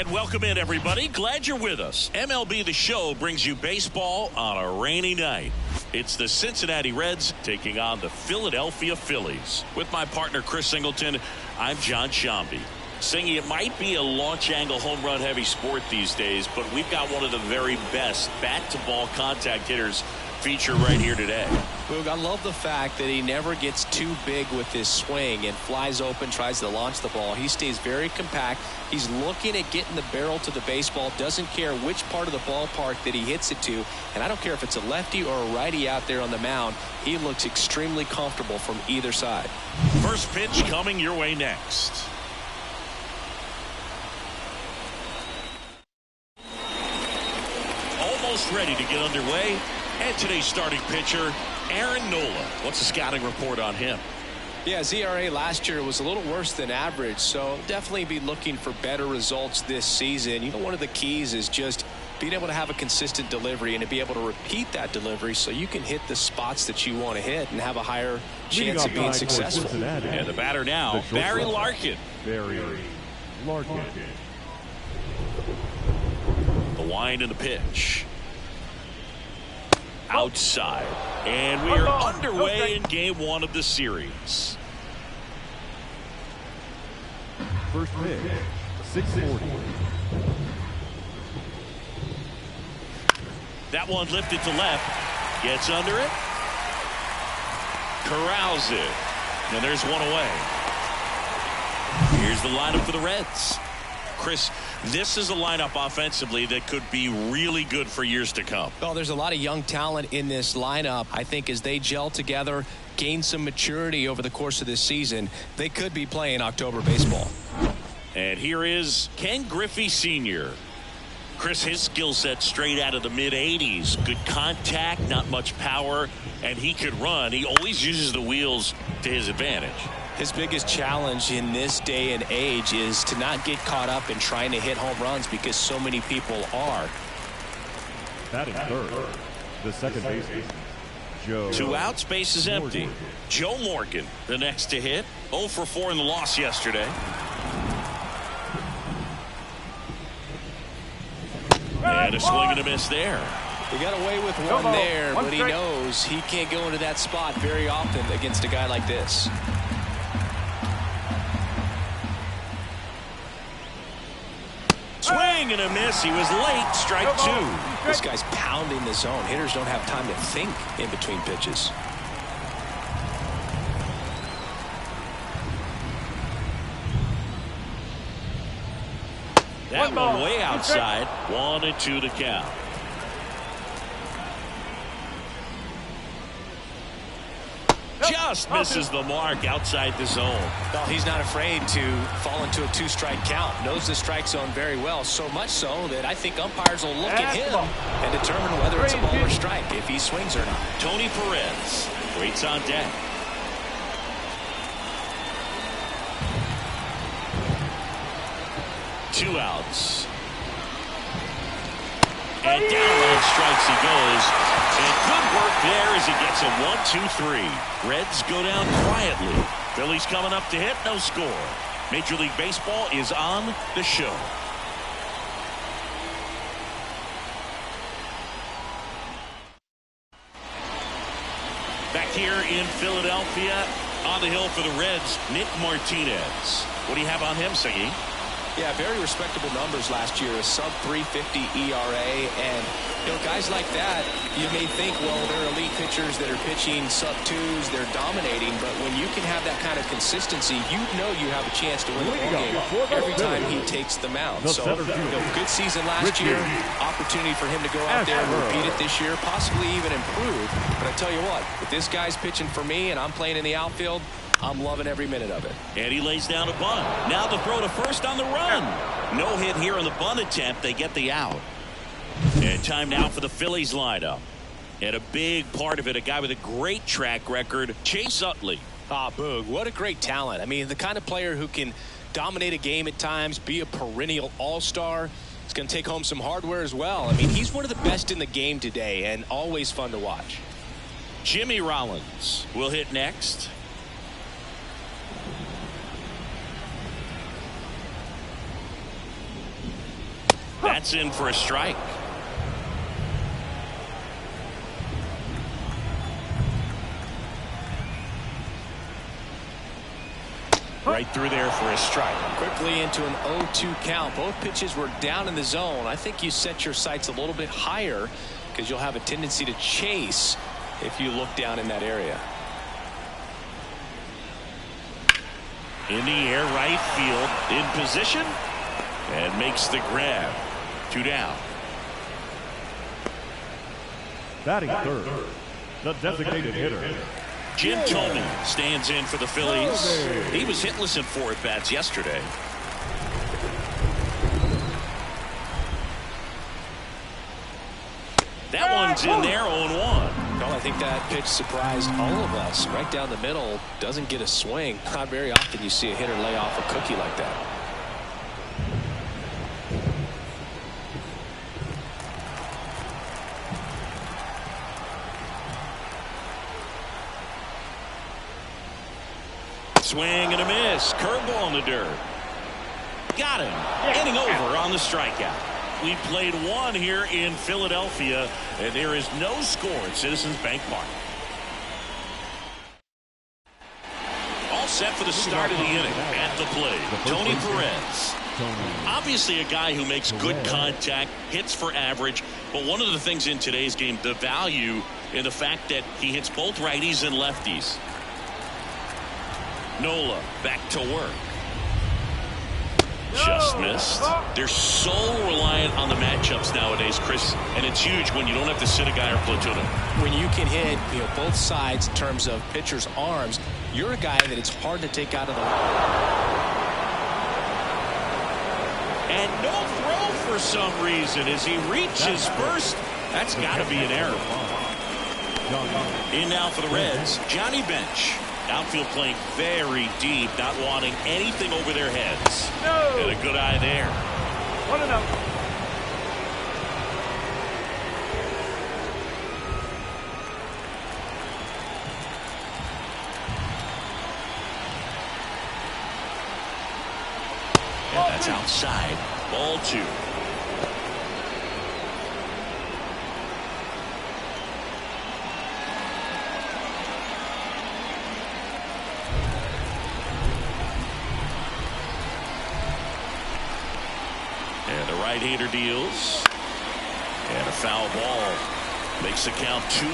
And welcome in, everybody. Glad you're with us. MLB The Show brings you baseball on a rainy night. It's the Cincinnati Reds taking on the Philadelphia Phillies. With my partner, Chris Singleton, I'm John Shambi. Singy, it might be a launch angle home run heavy sport these days, but we've got one of the very best bat-to-ball contact hitters featured right here today. Boog, I love the fact that he never gets too big with his swing and flies open, tries to launch the ball. He stays very compact. He's looking at getting the barrel to the baseball, doesn't care which part of the ballpark that he hits it to, and I don't care if it's a lefty or a righty out there on the mound. He looks extremely comfortable from either side. First pitch coming your way next. Almost ready to get underway. And today's starting pitcher, Aaron Nola. What's the scouting report on him? Yeah, his ERA last year was a little worse than average, so definitely be looking for better results this season. You know, one of the keys is just being able to have a consistent delivery and to be able to repeat that delivery so you can hit the spots that you want to hit and have a higher chance of being successful. And the batter now, Barry Larkin. Barry Larkin. The wind and the pitch. Outside. And we are underway in game one of the series. First pitch, 640. That one lifted to left. Gets under it. Corrals it. And there's one away. Here's the lineup for the Reds. Chris, this is a lineup offensively that could be really good for years to come. Well, there's a lot of young talent in this lineup. I think as they gel together, gain some maturity over the course of this season, they could be playing October baseball. And here is Ken Griffey Sr. Chris, his skill set straight out of the mid-'80s. Good contact, not much power, and he could run. He always uses the wheels to his advantage. His biggest challenge in this day and age is to not get caught up in trying to hit home runs because so many people are. Batting third, the second baseman, Joe. 2 outs, base is empty. Joe Morgan, the next to hit. 0 for 4 in the loss yesterday. And a swing and a miss there. He got away with one there, but he knows he can't go into that spot very often against a guy like this. Swing and a miss. He was late. Strike 2. This guy's pounding the zone. Hitters don't have time to think in between pitches. That one way outside. 1-2 to count. Just misses the mark outside the zone. Well, he's not afraid to fall into a 2-strike count. Knows the strike zone very well, so much so that I think umpires will look at him and determine whether it's a ball or strike if he swings or not. Tony Perez waits on deck. Two outs. And down strikes he goes. And good work there as he gets a 1-2-3. Reds go down quietly. Phillies coming up to hit, no score. Major League Baseball is on the show. Back here in Philadelphia, on the hill for the Reds, Nick Martinez. What do you have on him, Siggy? Yeah, very respectable numbers last year, a sub-350 ERA, and you know, guys like that, you may think, well, they're elite pitchers that are pitching sub-2s, they're dominating, but when you can have that kind of consistency, you know you have a chance to win the ball game every time he takes the mound. So, good season last year, opportunity for him to go out there and repeat it this year, possibly even improve. But I tell you what, if this guy's pitching for me and I'm playing in the outfield, I'm loving every minute of it. And he lays down a bunt. Now the throw to first on the run. No hit here on the bunt attempt. They get the out. And time now for the Phillies lineup. And a big part of it, a guy with a great track record, Chase Utley. Ah, Boog, what a great talent. I mean, the kind of player who can dominate a game at times, be a perennial all-star. He's going to take home some hardware as well. I mean, he's one of the best in the game today and always fun to watch. Jimmy Rollins will hit next. That's in for a strike. Right through there for a strike. Quickly into an 0-2 count. Both pitches were down in the zone. I think you set your sights a little bit higher because you'll have a tendency to chase if you look down in that area. In the air, right field, in position, and makes the grab. 2 down. Batting third, the designated hitter, Jim Thome stands in for the Phillies. He was hitless in 4 at-bats yesterday. That one's in there, 0-1. Well, I think that pitch surprised all of us. Right down the middle, doesn't get a swing. Not very often you see a hitter lay off a cookie like that. Swing and a miss. Curveball in the dirt. Got him. Inning over on the strikeout. We played 1 here in Philadelphia, and there is no score at Citizens Bank Park. All set for the start of the inning. At the plate, Tony Perez. Obviously a guy who makes good contact, hits for average, but one of the things in today's game, the value in the fact that he hits both righties and lefties. Nola back to work. Just missed. They're so reliant on the matchups nowadays, Chris, and it's huge when you don't have to sit a guy or platoon him. When you can hit both sides in terms of pitchers' arms, you're a guy that it's hard to take out of the and no throw for some reason as he reaches first. That's got to be an error. In now for the Reds, Johnny Bench. Outfield playing very deep, not wanting anything over their heads. And a good eye there. 1-0. And that's outside. Ball 2. Right-hander deals. And a foul ball. Makes the count 2-1.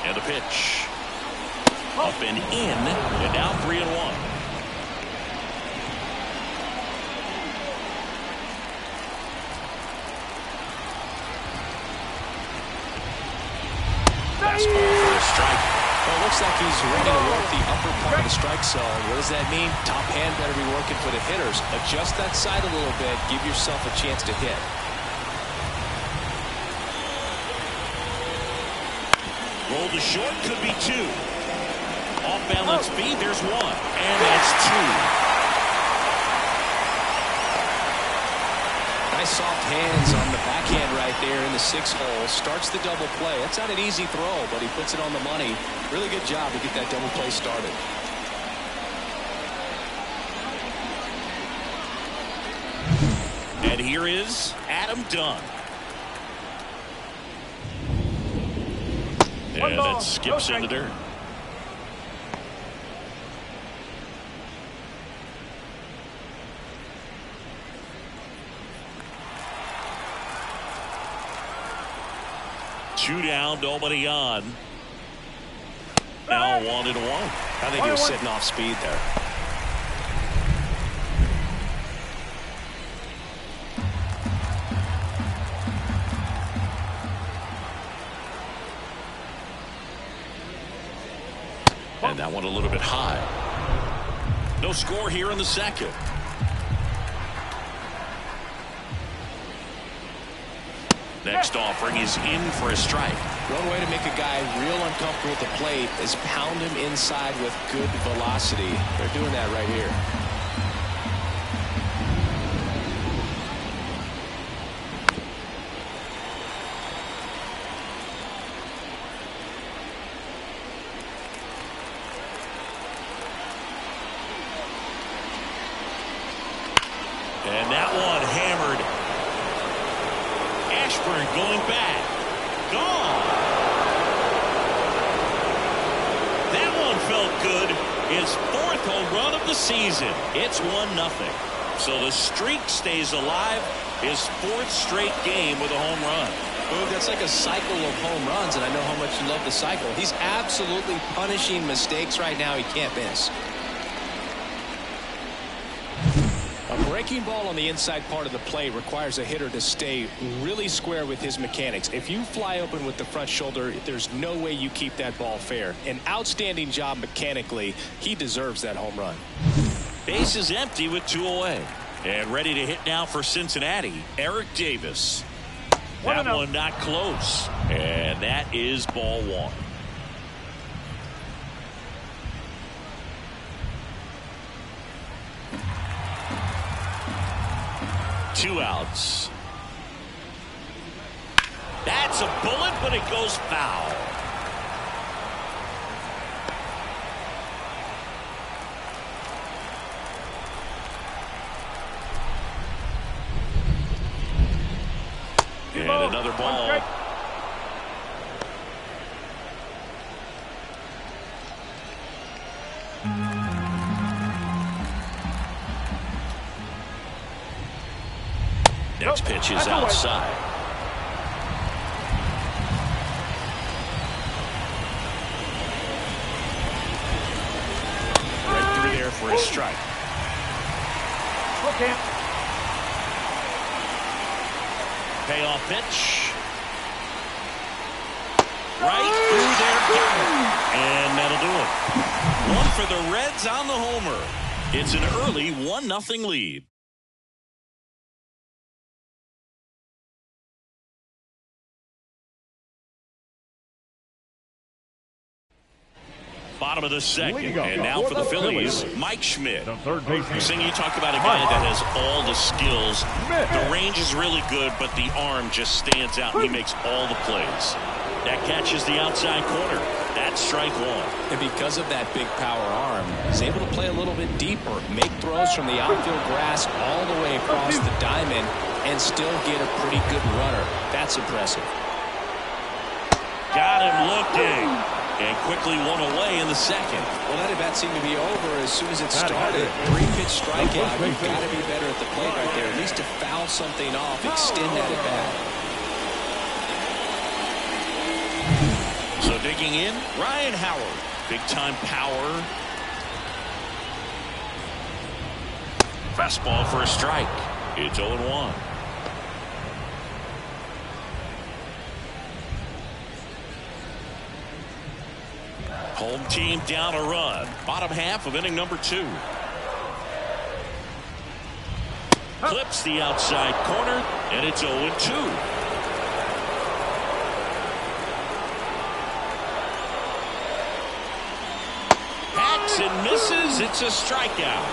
And a pitch. Up and in. And now 3-1. Fastball for a strike. Well, it looks like he's ready to work the upper part of the strike zone. What does that mean? Top hand better be working for the hitters. Adjust that side a little bit. Give yourself a chance to hit. Roll to short, could be 2. Off balance speed, there's 1. And that's 2. Nice soft hands on the backhand right there in the 6 hole. Starts the double play. That's not an easy throw, but he puts it on the money. Really good job to get that double play started. And here is Adam Dunn. And that skips in the dirt. Two down, nobody on. Now 1-1. I think he was sitting off speed there. And that one a little bit high. No score here in the second. Next offering is in for a strike. One way to make a guy real uncomfortable at the plate is pound him inside with good velocity. They're doing that right here. And that one hammered. Ashburn going back. Gone. That one felt good. His 4th home run of the season. It's 1-0. So the streak stays alive. His 4th straight game with a home run. Boog, that's like a cycle of home runs, and I know how much you love the cycle. He's absolutely punishing mistakes right now he can't miss. A breaking ball on the inside part of the plate requires a hitter to stay really square with his mechanics. If you fly open with the front shoulder, there's no way you keep that ball fair. An outstanding job mechanically. He deserves that home run. Base is empty with 2 away. And ready to hit now for Cincinnati, Eric Davis. That one not close. And that is ball 1. Two outs. That's a bullet, but it goes foul. And another ball. Next pitch is outside. Right through there for a strike. Okay. Payoff pitch. Right through there. And that'll do it. One for the Reds on the homer. It's an early 1-0 lead. Bottom of the second, and now for the Phillies, Mike Schmidt. The third baseman. Sing, you talk about a guy that has all the skills. The range is really good, but the arm just stands out, and he makes all the plays. That catches the outside corner. That's strike 1. And because of that big power arm, he's able to play a little bit deeper, make throws from the outfield grass all the way across the diamond, and still get a pretty good runner. That's impressive. Got him looking. And quickly one away in the second. Well, that at-bat seemed to be over as soon as it started. 3-pitch strikeout. You've got to be better at the plate right there. At least to foul something off, extend that at-bat. So digging in, Ryan Howard. Big-time power. Fastball for a strike. It's 0-1. Home team down a run. Bottom half of inning number 2. Clips the outside corner, and it's 0-2. Hacks and misses. It's a strikeout.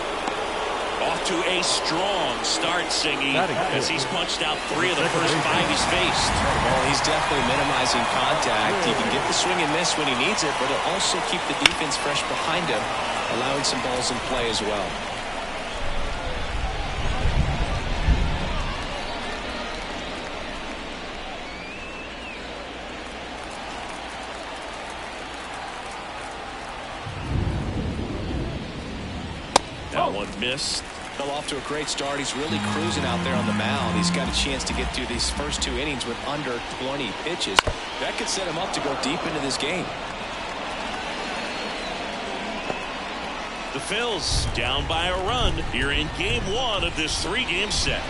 Off to a strong start, Singy, as he's punched out 3 of the first 5 he's faced. Well, he's definitely minimizing contact. He can get the swing and miss when he needs it, but he'll also keep the defense fresh behind him, allowing some balls in play as well. That one missed. Well, off to a great start. He's really cruising out there on the mound. He's got a chance to get through these first 2 innings with under 20 pitches. That could set him up to go deep into this game. The Phils down by a run here in game 1 of this 3-game set.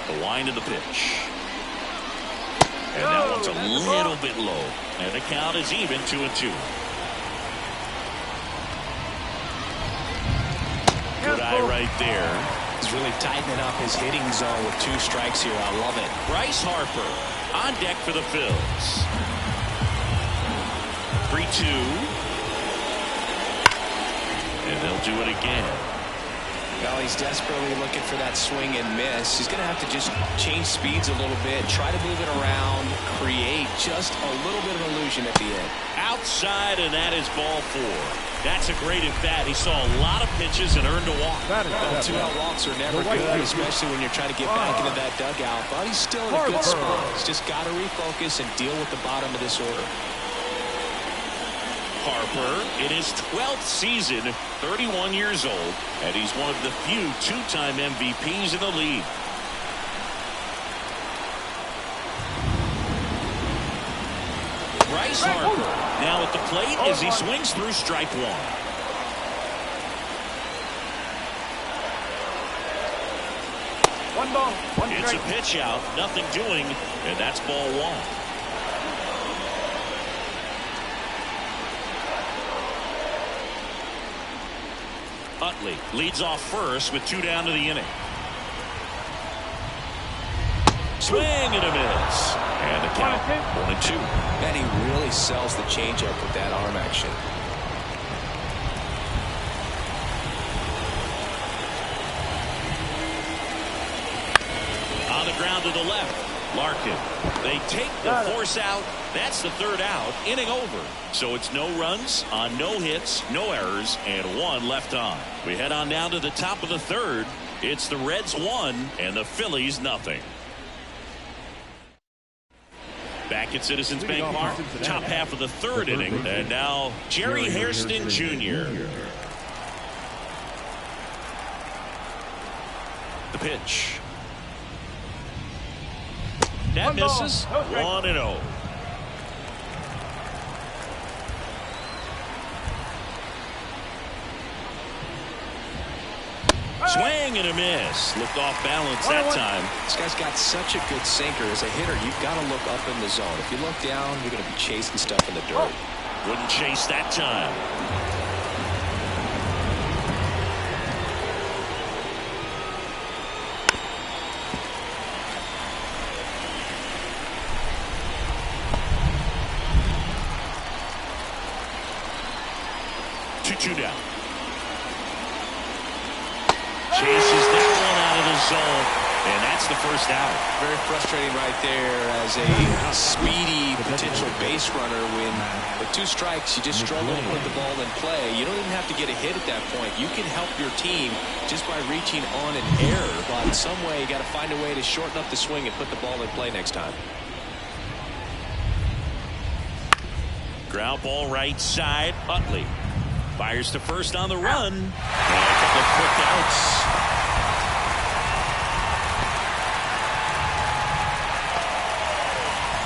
The wind of the pitch. And that one's a little bit low. And the count is even, 2-2. Good eye right there. He's really tightening up his hitting zone with 2 strikes here. I love it. Bryce Harper on deck for the Phils. 3-2. And they'll do it again. Well, he's desperately looking for that swing and miss. He's going to have to just change speeds a little bit, try to move it around, create just a little bit of illusion at the end. Outside, and that is ball 4. That's a great at bat. He saw a lot of pitches and earned a walk. Well, 2-out walks are never good, especially when you're trying to get back into that dugout. But he's still in a good spot. He's just got to refocus and deal with the bottom of this order. Harper in his 12th season, 31 years old, and he's one of the few two-time MVPs in the league. Bryce Harper now at the plate as he swings through strike 1. One ball, one It's strike. a pitch out, nothing doing, and that's ball 1. Utley leads off first with 2 down to the inning. Swing and a miss. And the count 1-2. And he really sells the changeup with that arm action. On the ground to the left. Larkin. They take the force out. That's the 3rd out. Inning over. So it's no runs on no hits, no errors, and 1 left on. We head on down to the top of the 3rd. It's the Reds 1 and the Phillies nothing. Back at Citizens Bank Park, top half of the 3rd inning, and now Jerry Hairston Jr. The pitch. That misses. 1-0. Swing and a miss. Looked off balance that time. This guy's got such a good sinker. As a hitter, you've got to look up in the zone. If you look down, you're going to be chasing stuff in the dirt. Wouldn't chase that time. Two down. Chases that one out of the zone, and that's the 1st out. Very frustrating right there as a speedy potential base runner. When with 2 strikes, you just struggle to put the ball in play. You don't even have to get a hit at that point. You can help your team just by reaching on an error, but in some way you got to find a way to shorten up the swing and put the ball in play next time. Ground ball right side. Utley fires to first on the run. And a couple of quick outs.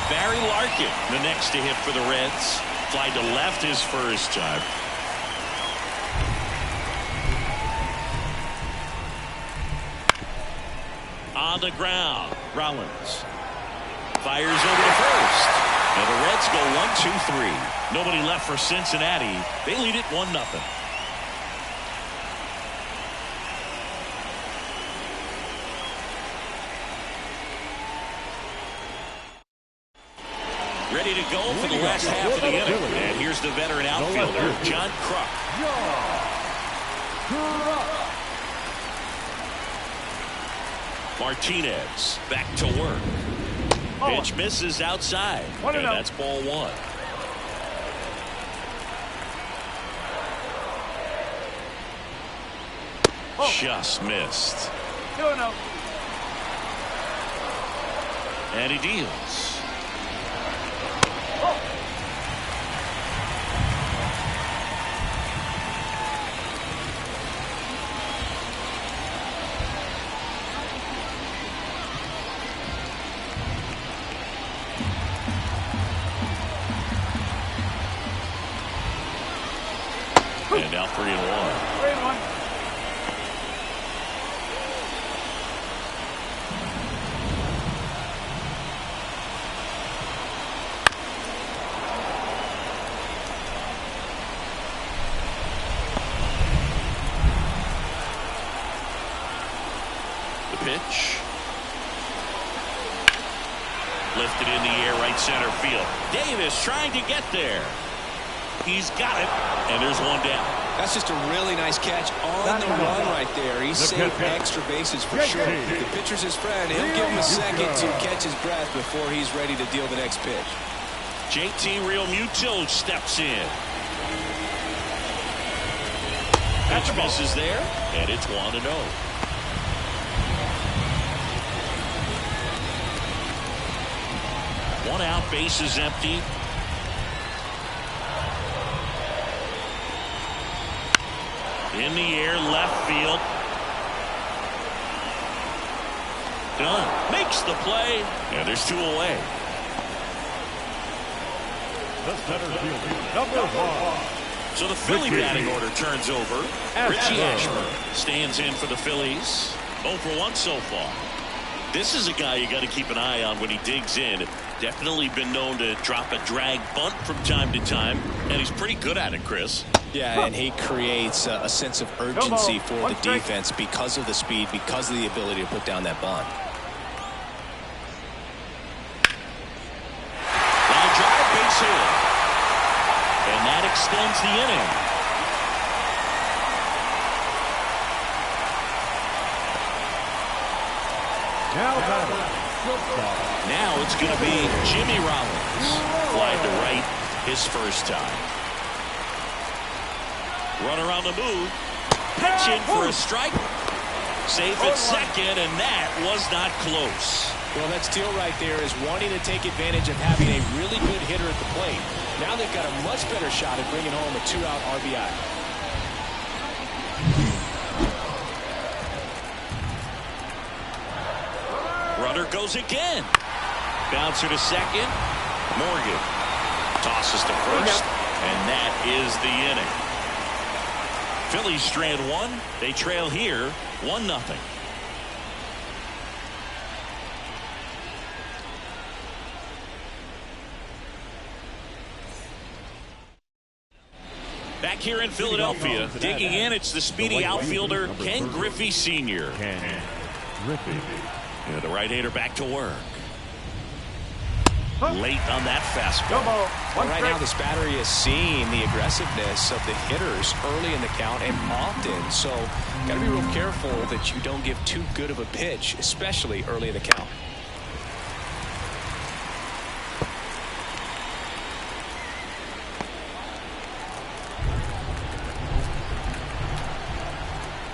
Barry Larkin, the next to hit for the Reds. Fly to left his first time. On the ground, Rollins fires over to first. And the Reds go 1-2-3. Nobody left for Cincinnati. They lead it 1-0. Ready to go for the last half of the inning. And here's the veteran outfielder, John Kruk. Martinez back to work. Pitch misses outside. And that's ball 1. Just missed. And he deals. And now 3-1. 3-1. The pitch. Lifted in the air, right center field. Davis trying to get there. He's got it, and there's 1 down. That's just a really nice catch on the run right there. He saved extra bases for sure. The pitcher's his friend. He'll give him a second to catch his breath before he's ready to deal the next pitch. JT Realmuto steps in. Pitch misses there, and it's 1-0. One out, base is empty. In the air, left field. Done. Makes the play, and there's 2 away. The center fielder, number 1. So the Philly batting order turns over. Richie Ashburn stands in for the Phillies. 0 for 1 so far. This is a guy you got to keep an eye on when he digs in. Definitely been known to drop a drag bunt from time to time, and he's pretty good at it, Chris. Yeah, and he creates a sense of urgency for the defense because of the speed, because of the ability to put down that bunt. Line drive, base hit. And that extends the inning. Now it's going to be Jimmy Rollins. Fly to right his first time. Runner on the move. Pitch in for a strike. Safe at second, and that was not close. Well, that steal right there is wanting to take advantage of having a really good hitter at the plate. Now they've got a much better shot at bringing home a 2-out RBI. Runner goes again. Bouncer to second. Morgan tosses to first, and that is the inning. Phillies strand 1. They trail here 1-0. Back here in Philadelphia, digging in, it's the speedy outfielder Ken Griffey Sr. Ken Griffey. Yeah, the right-hander back to work. Late on that fastball. Well, right now this battery is seeing the aggressiveness of the hitters early in the count and often. So got to be real careful that you don't give too good of a pitch, especially early in the count.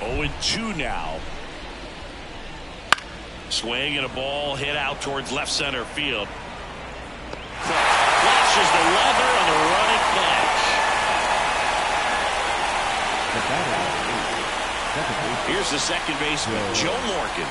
Oh, 2 now. Swing and a ball hit out towards left center field. Flashes the leather on the running catch. Here's the second baseman, Joe Morgan.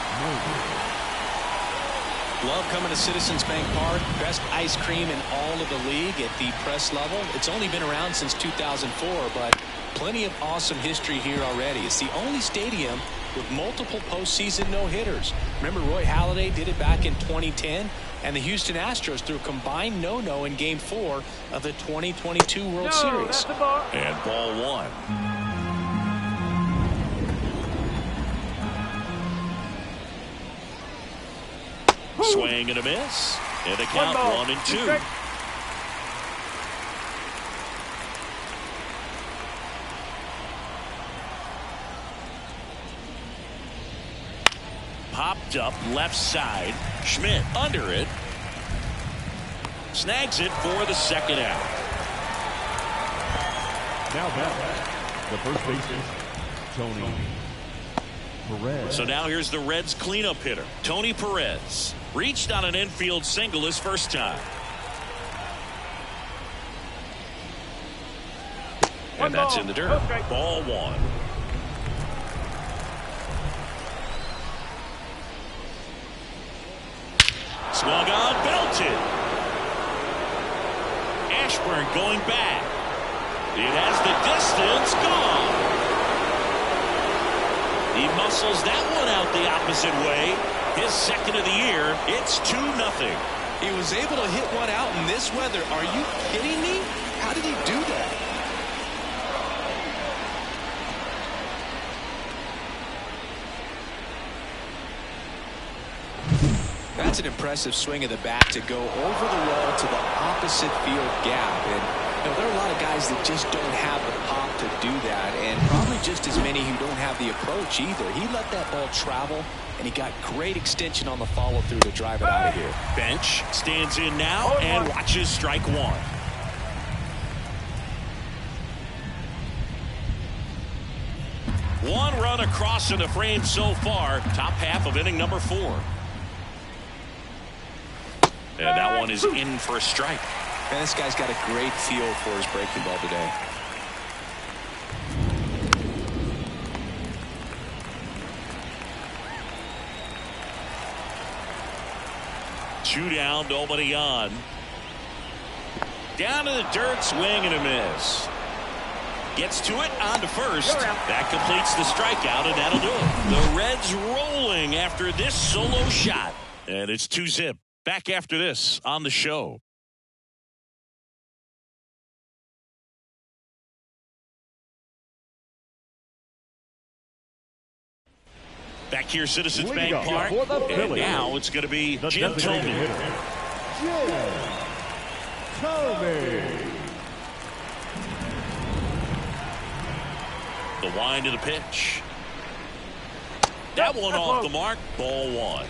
Love coming to Citizens Bank Park. Best ice cream in all of the league at the press level. It's only been around since 2004, but plenty of awesome history here already. It's the only stadium with multiple postseason no-hitters. Remember, Roy Halladay did it back in 2010, and the Houston Astros threw a combined no-no in Game 4 of the 2022 World Series. And ball 1. Swing and a miss. And the count 1-2. Popped up left side. Schmidt under it. Snags it for the second out. Now back, the first baseman, Tony Perez. So now here's the Reds' cleanup hitter, Tony Perez. Reached on an infield single his first time. And that's in the dirt. Ball 1. Swung on, belted. Ashburn going back. It has the distance, gone. He muscles that one out the opposite way. His second of the year. It's 2-0. He was able to hit one out in this weather. Are you kidding me? How did he do that? That's an impressive swing of the bat to go over the wall to the opposite field gap. And you know, there are a lot of guys that just don't have the pop to do that. just as many who don't have the approach either. He let that ball travel, and he got great extension on the follow-through to drive it out of here. Bench stands in now and watches strike one. One run across in the frame so far. Top half of inning number 4. And that one is in for a strike. Man, this guy's got a great feel for his breaking ball today. Two down, nobody on. Down to the dirt, swing and a miss. Gets to it, on to first. That completes the strikeout, and that'll do it. The Reds rolling after this solo shot. And it's 2-zip. Back after this on the show. Back here, Citizens Bank Park. And now it's going to be Jim Thome. Jim Thome. The wind of the pitch. That one off the mark. Ball 1.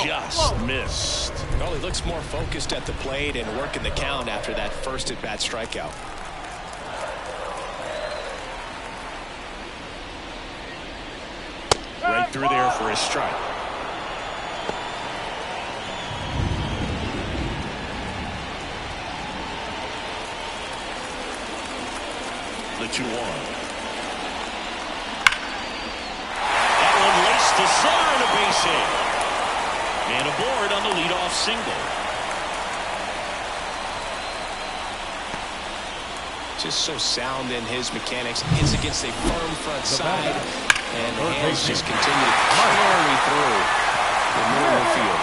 Just missed. Well, he looks more focused at the plate and working the count after that first at-bat strikeout. Right through there for a strike. The 2-1. That one laced to center and a base hit. And aboard on the leadoff single. Just so sound in his mechanics. Hits against a firm front side. And the hands just continue to carry through the middle of the field.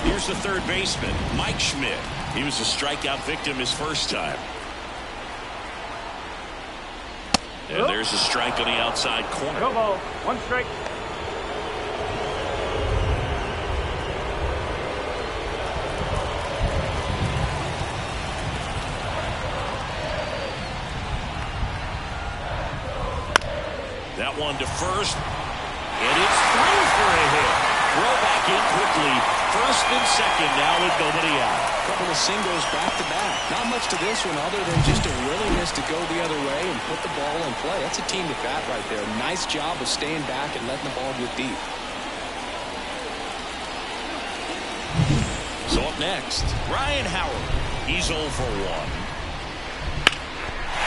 Here's the third baseman, Mike Schmidt. He was a strikeout victim his first time. And there's a strike on the outside corner. No ball. 1 strike. That one to first. And it's through for a hit. Throw back in quickly. First and second now with nobody out. A couple of singles back to back. Not much to this one other than just a willingness to go the other way and put the ball in play. That's a team at bat right there. Nice job of staying back and letting the ball get deep. So up next, Ryan Howard. He's 0 for 1.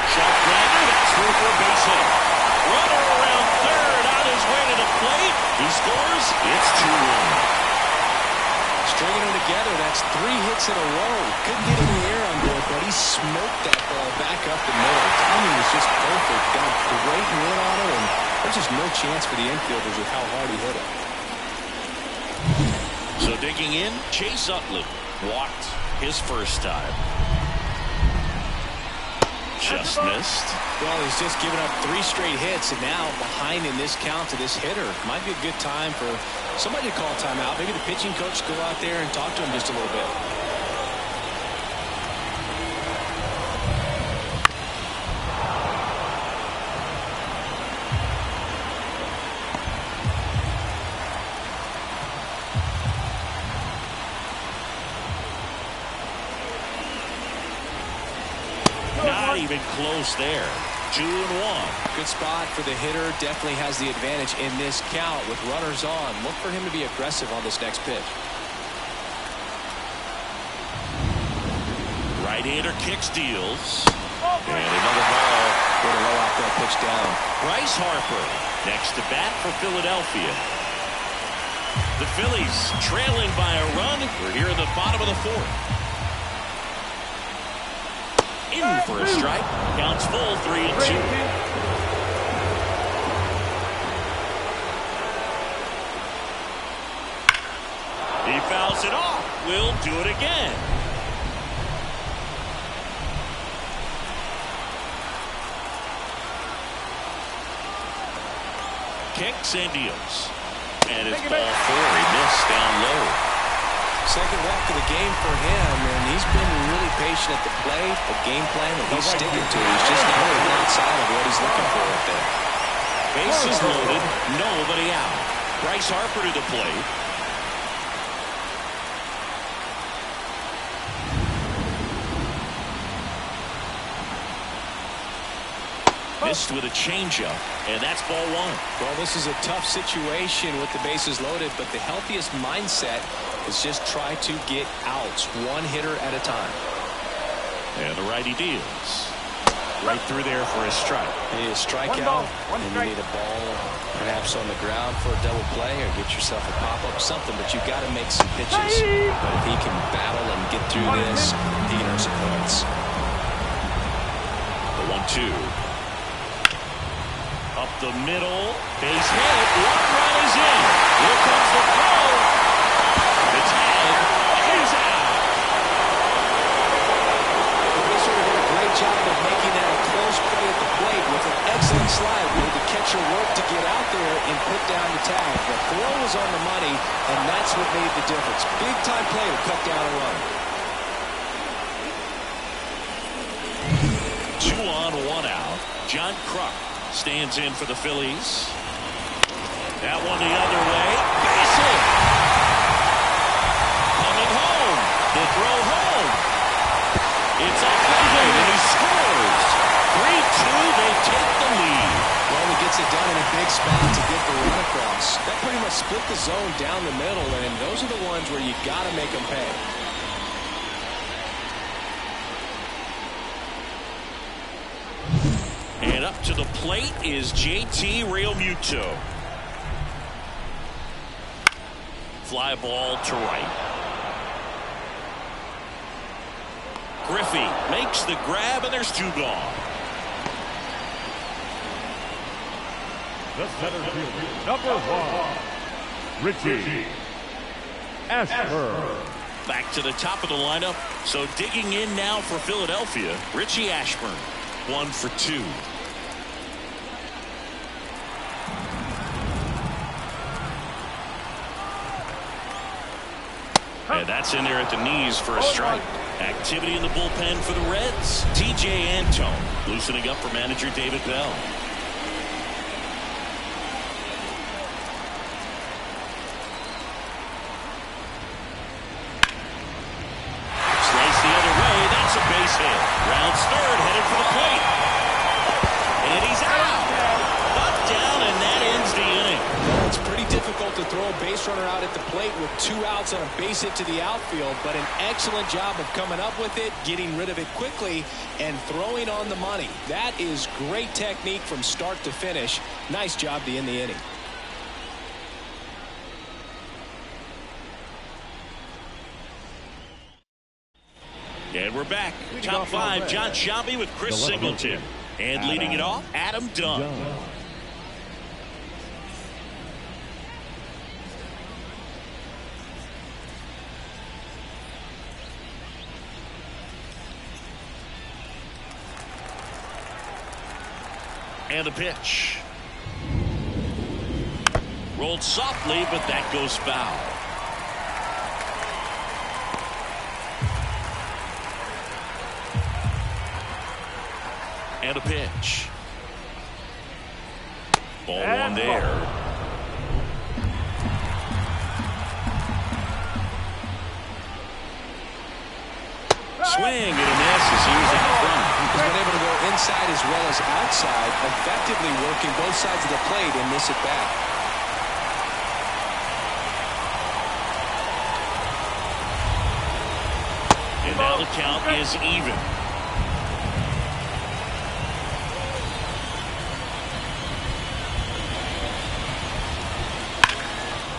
Shot grounder, that's through for a base hit. Runner around third, on his way to the plate. He scores. It's 2-1. Stringing them together, that's 3 hits in a row. Couldn't get any air on board, but he smoked that ball back up the middle. Timing was just perfect. Got a great win on it, and there's just no chance for the infielders with how hard he hit it. So digging in, Chase Utley walked his first time. Just missed. Well, he's just given up 3 straight hits, and now behind in this count to this hitter. Might be a good time for somebody to call timeout. Maybe the pitching coach go out there and talk to him just a little bit. Not even close there. 2-1. Good spot for the hitter. Definitely has the advantage in this count with runners on. Look for him to be aggressive on this next pitch. Right-hander kick steals. And another ball. Way to low out that pitch down. Bryce Harper next to bat for Philadelphia. The Phillies trailing by a run. We're here in the bottom of the 4th. In for a strike. Counts full, 3-2. He fouls it off. We'll do it again. kicks and deals. And it's ball 4. He missed down low. Second walk of the game for him, and he's been really patient at the plate. A game plan that he's sticking to. He's just not going outside of what he's looking for up there. Bases loaded, nobody out. Bryce Harper to the plate. Missed with a changeup, and that's ball 1. Well, this is a tough situation with the bases loaded, but the healthiest mindset is just try to get outs, one hitter at a time. And the righty deals. Right through there for a strike. You need a strikeout, and you need a ball perhaps on the ground for a double play or get yourself a pop-up, something, but you've got to make some pitches. But if he can battle and get through this, he can earn some points. The 1-2. Up the middle, base hit, 1 run is in. Here comes the throw. The tag is out. They sort of did a great job of making that a close play at the plate with an excellent slide where the catcher worked to get out there and put down the tag. The throw was on the money, and that's what made the difference. Big time play to cut down a run. 2 on, 1 out. John Kruk stands in for the Phillies. That one the other way. Base hit. Coming home. The throw home. It's off line, and he scores. 3-2. They take the lead. Well, he gets it done in a big spot to get the run across. That pretty much split the zone down the middle, and those are the ones where you got to make them pay. And up to the plate is JT Realmuto. Fly ball to right. Griffey makes the grab, and there's 2 gone. The center fielder, number 1, Richie Ashburn. Back to the top of the lineup. So digging in now for Philadelphia, Richie Ashburn. 1 for 2. And that's in there at the knees for a strike. Activity in the bullpen for the Reds. TJ Antone loosening up for manager David Bell. Slice the other way. That's a base hit. Rounds third, headed for the plate. And he's out. Knocked down, and that ends the inning. Well, it's pretty difficult to throw a base runner out at the plate with 2 outs on a base hit to the outfield, but an excellent job of coming up with it, getting rid of it quickly, and throwing on the money. That is great technique from start to finish. Nice job to end the inning. And we're back. Top 5, John Sciambi with Chris Singleton. And leading it off, Adam Dunn. And the pitch. Rolled softly, but that goes foul. And a pitch. Ball 1 there. Swing and a miss as he was out front. He's been able to go inside as well as outside, effectively working both sides of the plate in this at bat. And now the count is even.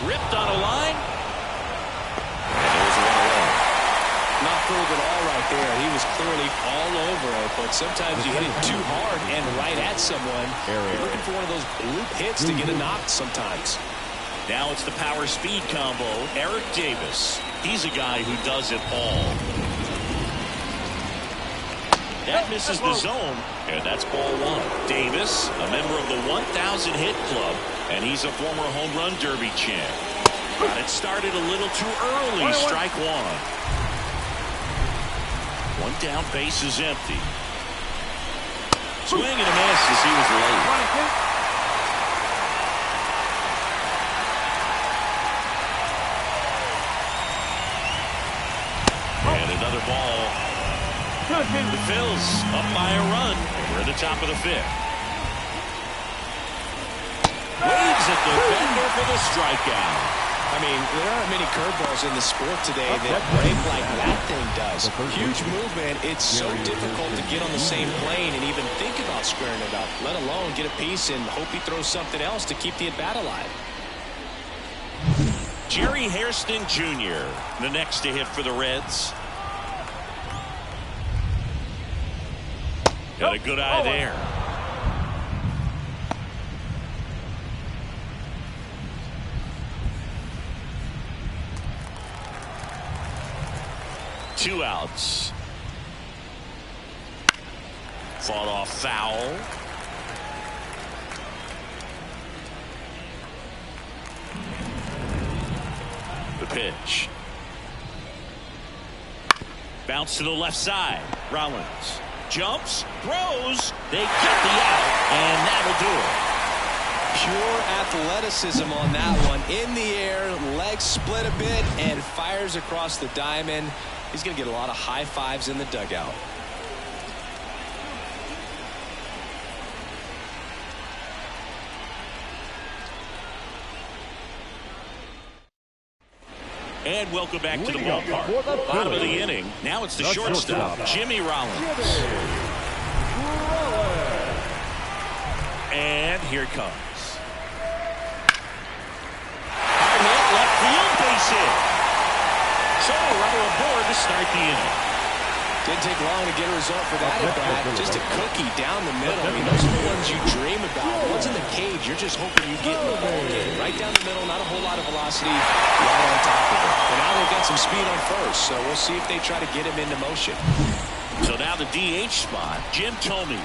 Ripped on a line. And there's 1 away. Not thrilled at all right there. He was clearly all over it, but sometimes you hit it too hard and right at someone. You're looking for one of those bloop hits to get a knock sometimes. Now it's the power speed combo. Eric Davis. He's a guy who does it all. That misses the zone, and that's ball one. Davis, a member of the 1,000 hit club, and he's a former home run derby champ. Got it started a little too early. Strike one. One down, base is empty. Swing and a miss as he was late. And another ball. The Phillies up by a run. We're at the top of the fifth. Waves at the bender for the strikeout. I mean, there aren't many curveballs in the sport today that break like that thing does. Huge movement. It's so difficult to get on the same plane and even think about squaring it up, let alone get a piece and hope he throws something else to keep the at-bat alive. Jerry Hairston Jr., the next to hit for the Reds. Got a good eye there. Two outs. Fought off foul. The pitch. Bounce to the left side. Rollins jumps, throws. They get the out, and that'll do it. Pure athleticism on that one. In the air, legs split a bit, and fires across the diamond. He's going to get a lot of high fives in the dugout. And welcome back to the ballpark. Bottom of the inning. Now it's the shortstop, Jimmy Rollins. And here it comes. Hard hit, left field, base hit. So a runner aboard to start the inning. Didn't take long to get a result for that at bat. Just a cookie down the middle. I mean, those are the ones you dream about. Once in the cage, you're just hoping you get in the ball game. Right down the middle, not a whole lot of velocity, right on top of it. And now they've got some speed on first, so we'll see if they try to get him into motion. So now the DH spot, Jim Thome.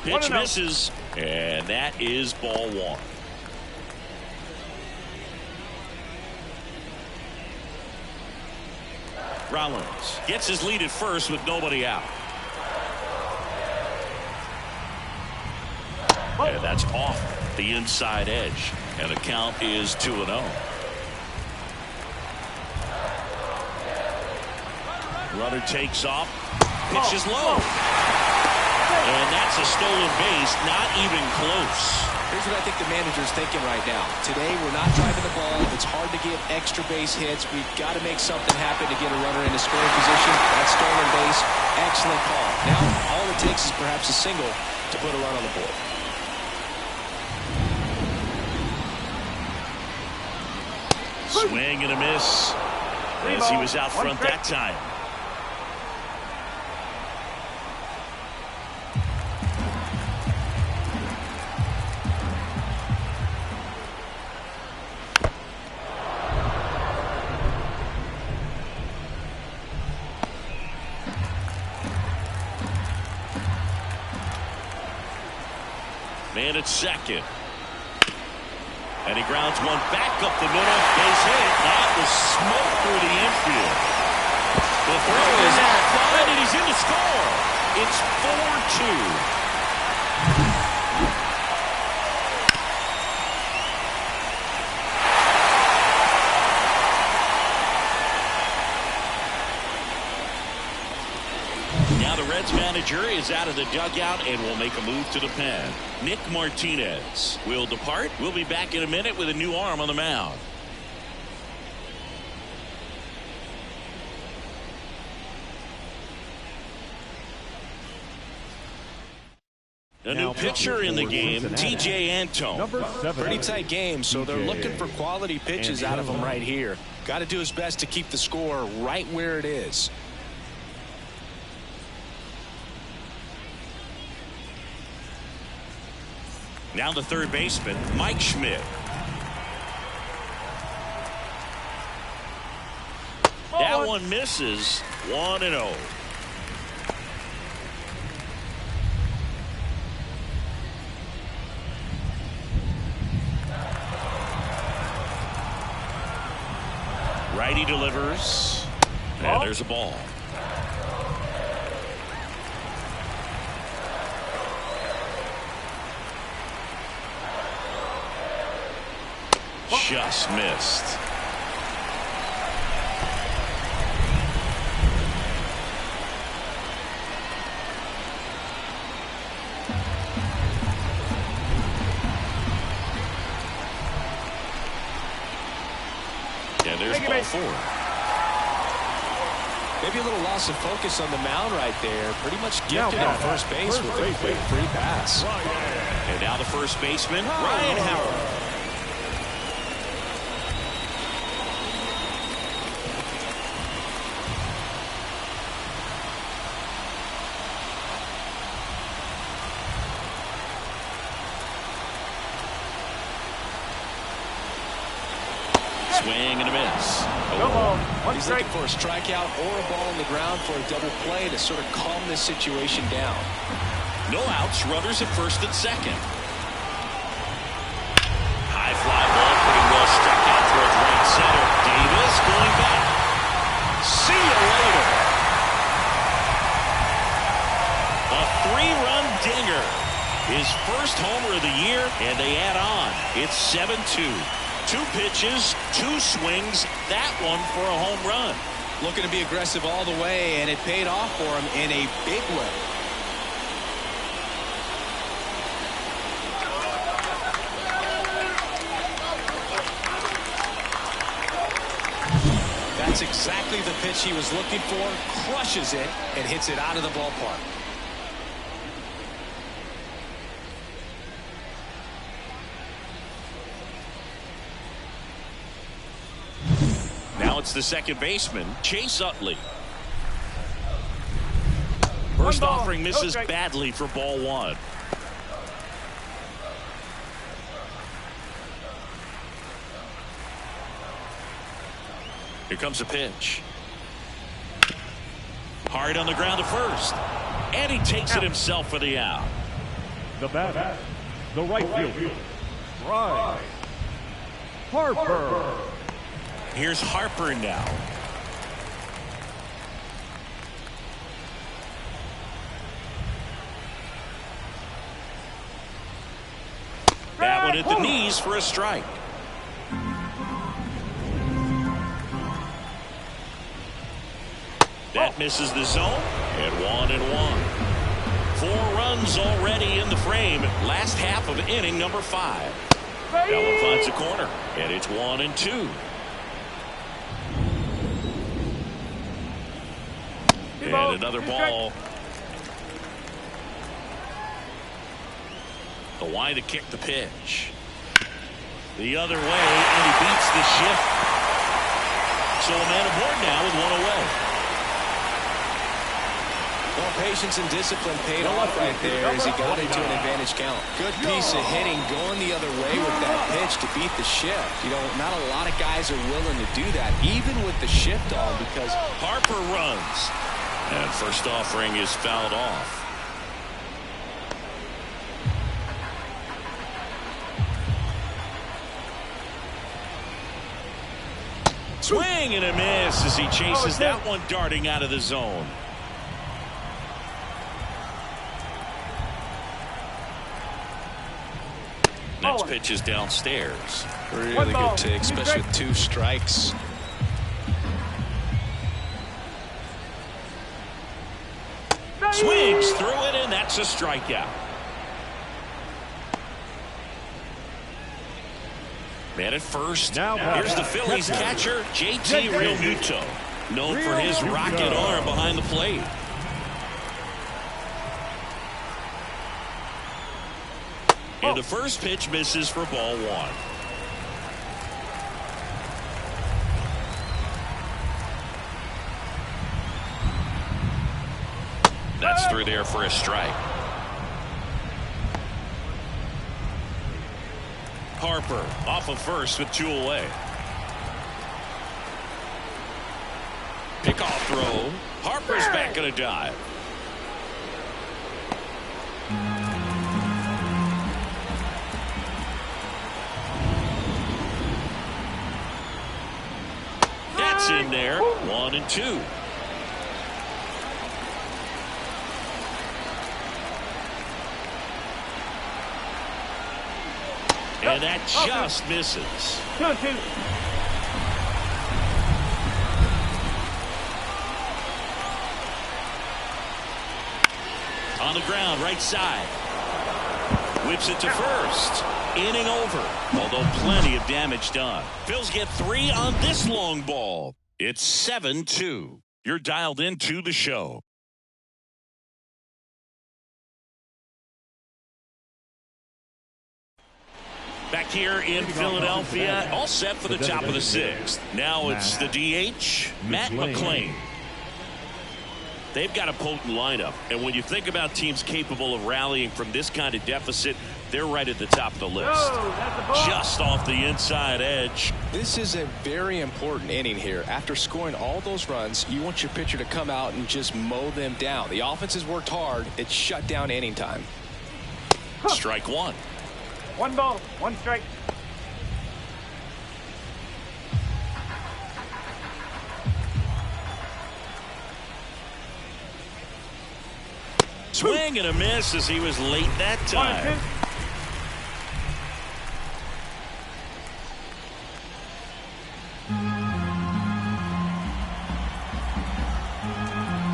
Pitch misses, and that is ball one. Rollins gets his lead at first with nobody out. And that's off the inside edge. And the count is 2-0. Runner takes off. Pitch is low. And that's a stolen base. Not even close. Here's what I think the manager's thinking right now. Today, we're not driving the ball. It's hard to get extra base hits. We've got to make something happen to get a runner into scoring position. That's stolen base. Excellent call. Now, all it takes is perhaps a single to put a run on the board. Swing and a miss as he was out front that time. Man at second. And he grounds one back up the middle. Base hit. That was smoke through the infield. The throw is outside, and he's in to score. It's 4-2. Now the Reds manager is out of the dugout and will make a move to the pen. Nick Martinez will depart. We'll be back in a minute with a new arm on the mound. A new pitcher in the game, TJ Antone. Pretty tight game, so they're looking for quality pitches out of him right here. Got to do his best to keep the score right where it is. Now the third baseman, Mike Schmidt. That one misses. 1-0. Righty delivers. And there's a ball. Just missed. And there's ball 4. Maybe a little loss of focus on the mound right there. Pretty much gifted at first base with a quick free pass. And now the first baseman, Ryan Howard. Swing and a miss. He's looking for a strikeout or a ball on the ground for a double play to sort of calm this situation down. No outs, runners at first and second. High fly ball, pretty well struck out towards right center. Davis going back. See you later. A 3-run dinger. His first homer of the year, and they add on. It's 7-2. 2 pitches, 2 swings, that one for a home run. Looking to be aggressive all the way, and it paid off for him in a big way. That's exactly the pitch he was looking for. Crushes it and hits it out of the ballpark. Now it's the second baseman, Chase Utley. First offering misses badly for ball 1. Here comes a pitch. Hard on the ground to first. And he takes it himself for the out. The bat, the right fielder, Bryce Harper. Here's Harper now. That one at the knees for a strike. That misses the zone, and 1-1. 4 runs already in the frame. Last half of inning number 5. That one finds a corner, and it's 1-2. And another ball. The line to kick the pitch. The other way, and he beats the shift. So a man aboard now with 1 away. Well, patience and discipline paid off right there as he got into an advantage count. Good piece of hitting going the other way with that pitch to beat the shift. You know, not a lot of guys are willing to do that, even with the shift on, because Harper runs. And first offering is fouled off. Swing and a miss as he chases that one darting out of the zone. Next pitch is downstairs. Really good take, especially with 2 strikes. Swings through it, and that's a strikeout. Man at first. Here's the Phillies catcher, JT Realmuto, known for his rocket arm behind the plate. And the first pitch misses for ball 1. That's through there for a strike. Harper off of first with 2 away. Pickoff throw. Harper's back in a dive. That's in there. 1-2. And that just misses. 2-2. On the ground, right side. Whips it to first. Inning over. Although plenty of damage done. Phils get 3 on this long ball. It's 7-2. You're dialed into the show. Back here in Philadelphia, all set for the top of the 6th. Now it's the DH, Matt McClain. They've got a potent lineup, and when you think about teams capable of rallying from this kind of deficit, they're right at the top of the list. Just off the inside edge. This is a very important inning here. After scoring all those runs, you want your pitcher to come out and just mow them down. The offense has worked hard. It's shut down inning time. Strike 1. 1 ball, 1 strike. Swing and a miss as he was late that time.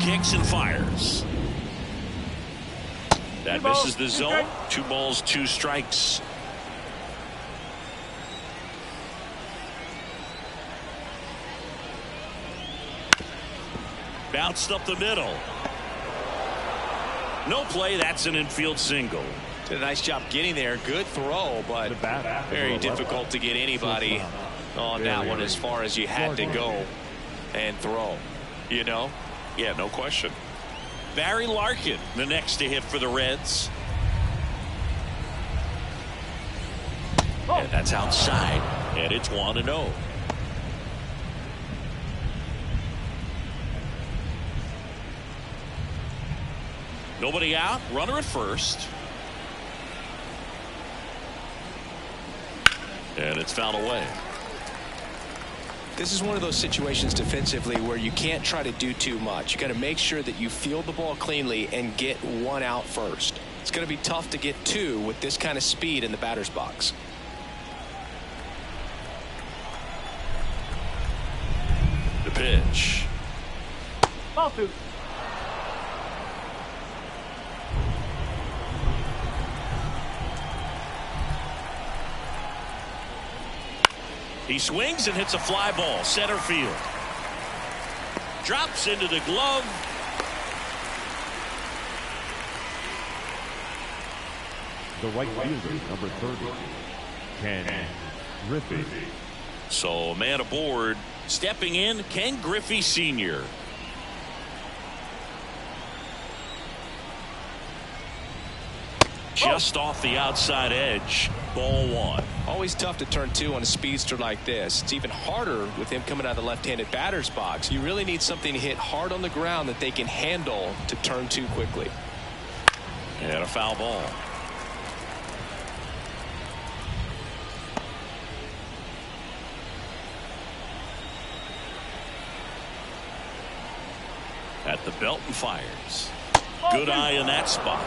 1-2. Kicks and fires. That misses the zone. 2 balls, 2 strikes. Bounced up the middle. No play. That's an infield single. Did a nice job getting there. Good throw, but very difficult to get anybody on that one as far as you had to go and throw. You know? Yeah, no question. Barry Larkin, the next to hit for the Reds. And that's outside. And it's 1-0. Nobody out. Runner at first. And it's fouled away. This is one of those situations defensively where you can't try to do too much. You got to make sure that you field the ball cleanly and get 1 out first. It's going to be tough to get 2 with this kind of speed in the batter's box. The pitch. Ball 2. He swings and hits a fly ball, center field. Drops into the glove. The right fielder, number 30, Ken Griffey. So a man aboard. Stepping in, Ken Griffey Sr. Just off the outside edge. Ball 1. Always tough to turn 2 on a speedster like this. It's even harder with him coming out of the left-handed batter's box. You really need something to hit hard on the ground that they can handle to turn 2 quickly. And a foul ball. At the belt and fires. Good eye in that spot.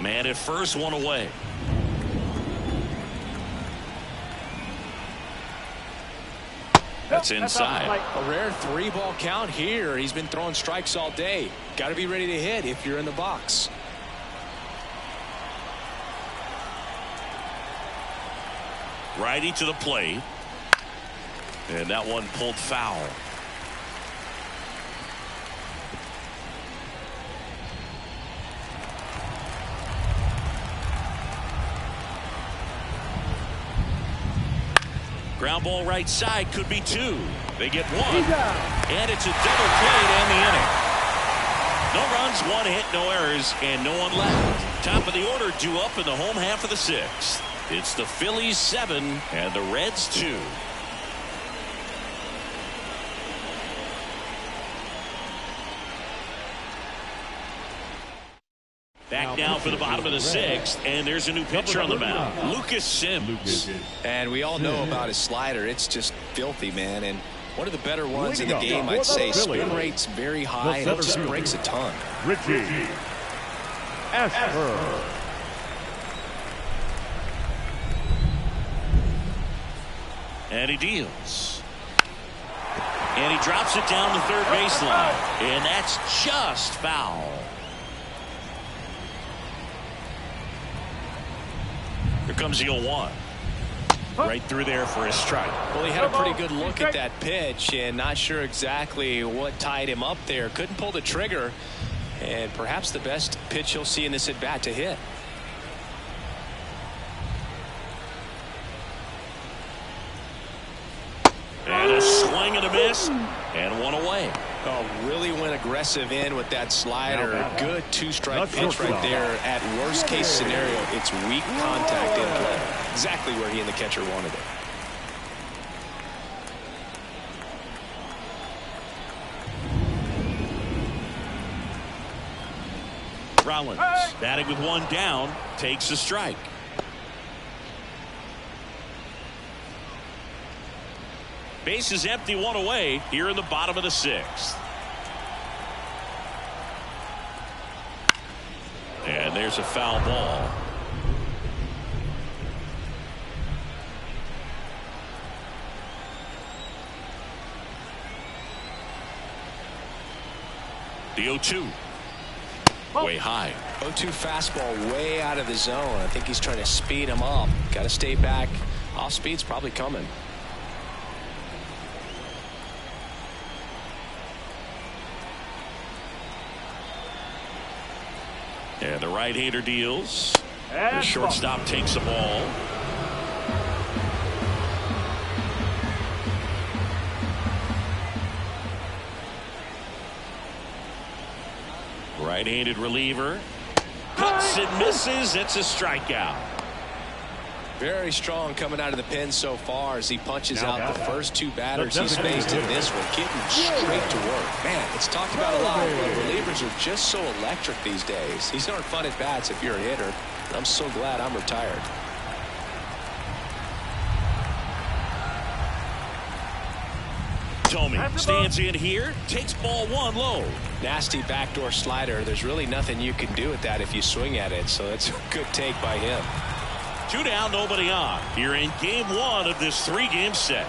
Man at first, 1 away. That's inside. A rare 3-ball count here. He's been throwing strikes all day. Got to be ready to hit if you're in the box. Righty to the plate. And that one pulled foul. Ground ball right side, could be 2. They get 1. And it's a double play to end the inning. No runs, 1 hit, no errors, and no one left. Top of the order due up in the home half of the 6th. It's the Phillies 7 and the Reds 2. off in the bottom of the 6th, and there's a new pitcher on the mound, Lucas Sims. And we all know about his slider. It's just filthy, man. And one of the better ones in the game, I'd say. Spin rate's very high, and it just breaks a ton. Richie Ashford. And he deals. And he drops it down the third baseline. And that's just foul. Here comes the 0-1. Right through there for a strike. Well, he had a pretty good look at that pitch and not sure exactly what tied him up there. Couldn't pull the trigger. And perhaps the best pitch you'll see in this at-bat to hit. And a swing and a miss. And one away. Oh, really went aggressive in with that slider. Good two-strike pitch right there. At worst case scenario, it's weak contact in play. Exactly where he and the catcher wanted it. Rollins, batting with one down, takes a strike. Base is empty, one away here in the bottom of the 6th. And there's a foul ball. The 0-2. Way high. 0-2 fastball way out of the zone. I think he's trying to speed him up. Got to stay back. Off speed's probably coming. And the right-hander deals. The shortstop takes the ball. Right-handed reliever. Cuts and misses. It's a strikeout. Very strong coming out of the pen so far as he punches out the first 2 batters he's faced in this one. Getting straight to work. Man, it's talked about a lot, but relievers are just so electric these days. These aren't fun at bats if you're a hitter. I'm so glad I'm retired. Tommy stands in here, takes ball 1 low. Nasty backdoor slider. There's really nothing you can do with that if you swing at it, so that's a good take by him. 2 down, nobody on. Here in game 1 of this 3-game set.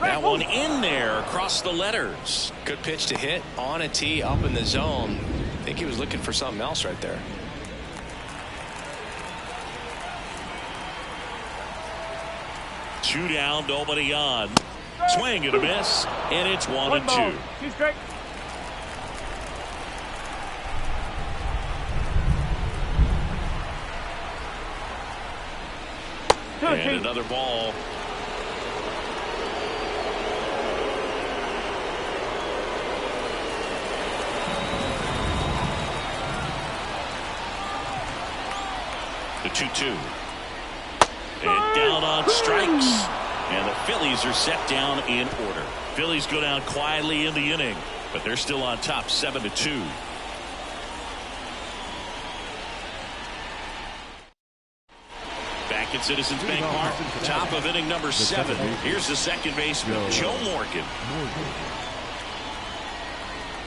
That one in there across the letters. Good pitch to hit on a tee up in the zone. I think he was looking for something else right there. Two down, nobody on. Swing and a miss, and it's 1-2. And another ball. The 2-2. And down on strikes. And the Phillies are set down in order. Phillies go down quietly in the inning, but they're still on top 7-2. Back at Citizens Bank Park, top of inning number 7. Here's the second baseman, Joe Morgan.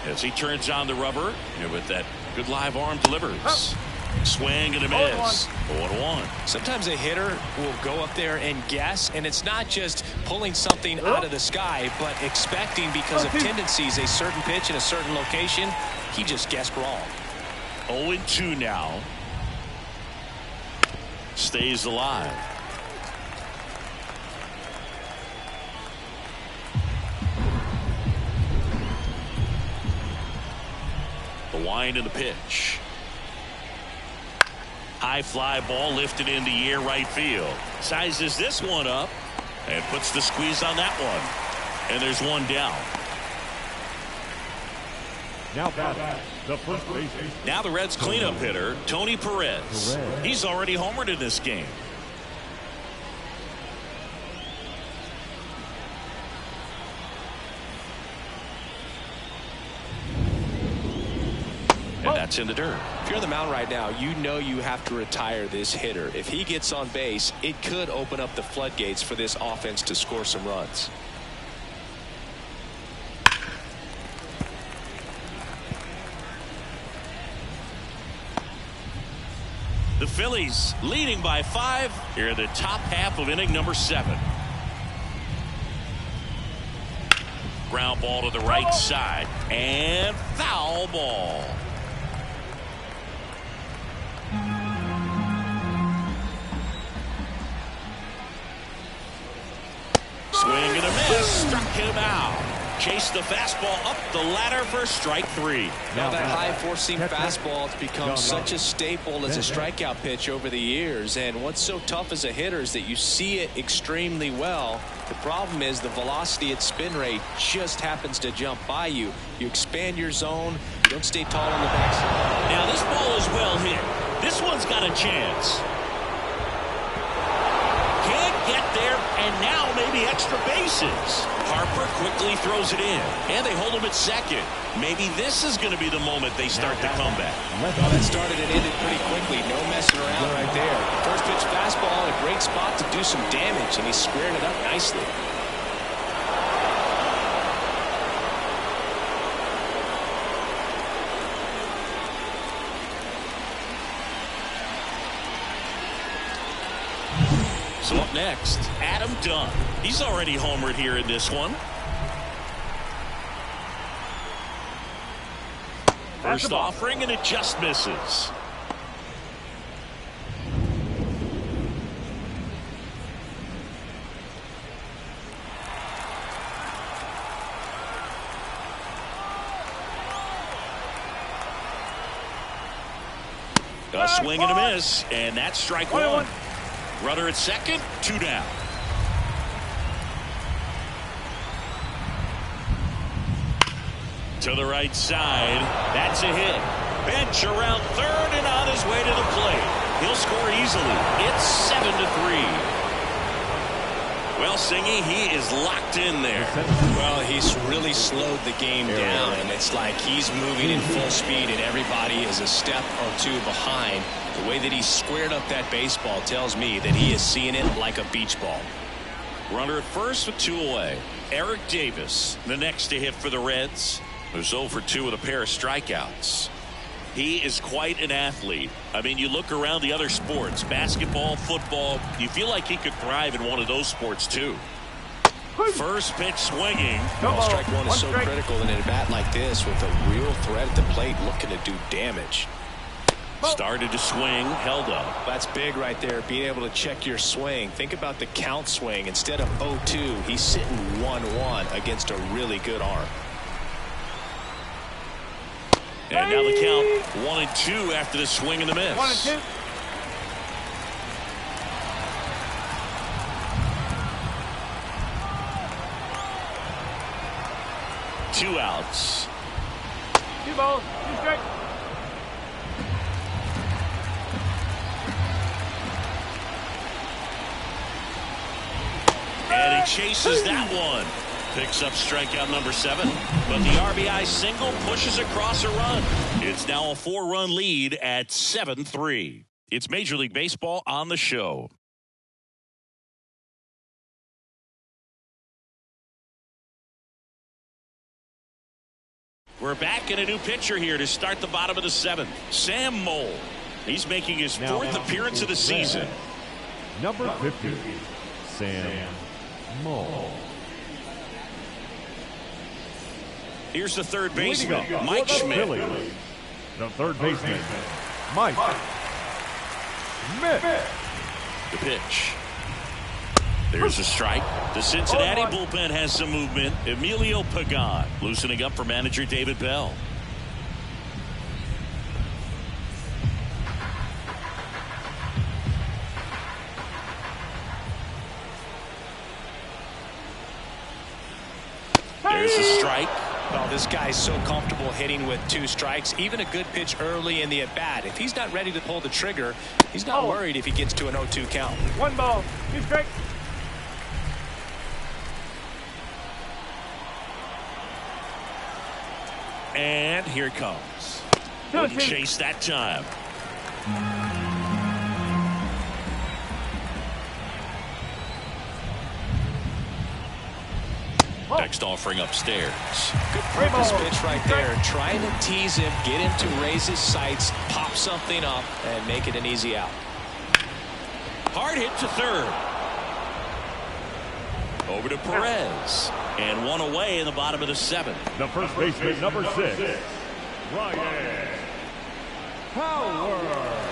As he turns on the rubber, and with that good live arm delivers. Swing and a miss. 0-1. Sometimes a hitter will go up there and guess, and it's not just pulling something out of the sky, but expecting because of tendencies a certain pitch in a certain location. He just guessed wrong. 0-2 now. Stays alive. The wind and the pitch. High fly ball lifted in the air right field. Sizes this one up and puts the squeeze on that one. And there's one down. Now back, the first baseman. Now the Reds cleanup hitter, Tony Perez. He's already homered in this game. that's in the dirt. If you're on the mound right now, you know you have to retire this hitter. If he gets on base, it could open up the floodgates for this offense to score some runs. The Phillies leading by 5 here in the top half of inning number 7. Ground ball to the right side and foul ball. Swing and a miss, struck him out. Chased the fastball up the ladder for strike 3. Now that high four-seam fastball has become such a staple as a strikeout pitch over the years, and what's so tough as a hitter is that you see it extremely well. The problem is the velocity at spin rate just happens to jump by you. You expand your zone, you don't stay tall on the backside. Now this ball is well hit. This one's got a chance. Can't get there, and now maybe extra bases. Harper quickly throws it in, and they hold him at second. Maybe this is going to be the moment they start the comeback. Well, that started and ended pretty quickly. No messing around right there. First pitch fastball in a great spot to do some damage, and he squared it up nicely. So up next, Adam Dunn. He's already homered here in this one. First offering, and it just misses. A swing and a miss, and that's strike 1. Runner at second, 2 down. To the right side, that's a hit. Bench around third and on his way to the plate. He'll score easily. It's 7-3. Well, Singy, he is locked in there. Well, he's really slowed the game down, and it's like he's moving in full speed, and everybody is a step or 2 behind. The way that he squared up that baseball tells me that he is seeing it like a beach ball. Runner at first with 2 away. Eric Davis, the next to hit for the Reds, who's 0 for 2 with a pair of strikeouts. He is quite an athlete. I mean, you look around the other sports, basketball, football, you feel like he could thrive in one of those sports too. First pitch swinging. Well, strike 1 is so critical in a bat like this with a real threat at the plate looking to do damage. Started to swing, held up. That's big right there, being able to check your swing. Think about the count swing. Instead of 0-2, he's sitting 1-1 against a really good arm. And now the count 1-2 after the swing and the miss. 1-2. Two outs. 2 balls, 2 strikes. And he chases that one. Picks up strikeout number 7. But the RBI single pushes across a run. It's now a 4-run lead at 7-3. It's Major League Baseball on the show. We're back in a new pitcher here to start the bottom of the 7th. Sam Moll. He's making his 4th appearance of the season. Number 50, Sam Moll. Here's the third baseman, Mike Schmidt. The third baseman, Mike Schmidt. The pitch. There's a strike. The Cincinnati bullpen has some movement. Emilio Pagan loosening up for manager David Bell. There's a strike. Well, this guy's so comfortable hitting with 2 strikes. Even a good pitch early in the at-bat. If he's not ready to pull the trigger, he's not worried if he gets to an 0-2 count. 1 ball, 2 strikes. And here it comes. Wouldn't chase that time. Next offering upstairs. Good purpose pitch right there. Trying to tease him, get him to raise his sights, pop something up, and make it an easy out. Hard hit to third. Over to Perez. And one away in the bottom of the seventh. The first baseman, number 6, Ryan Power.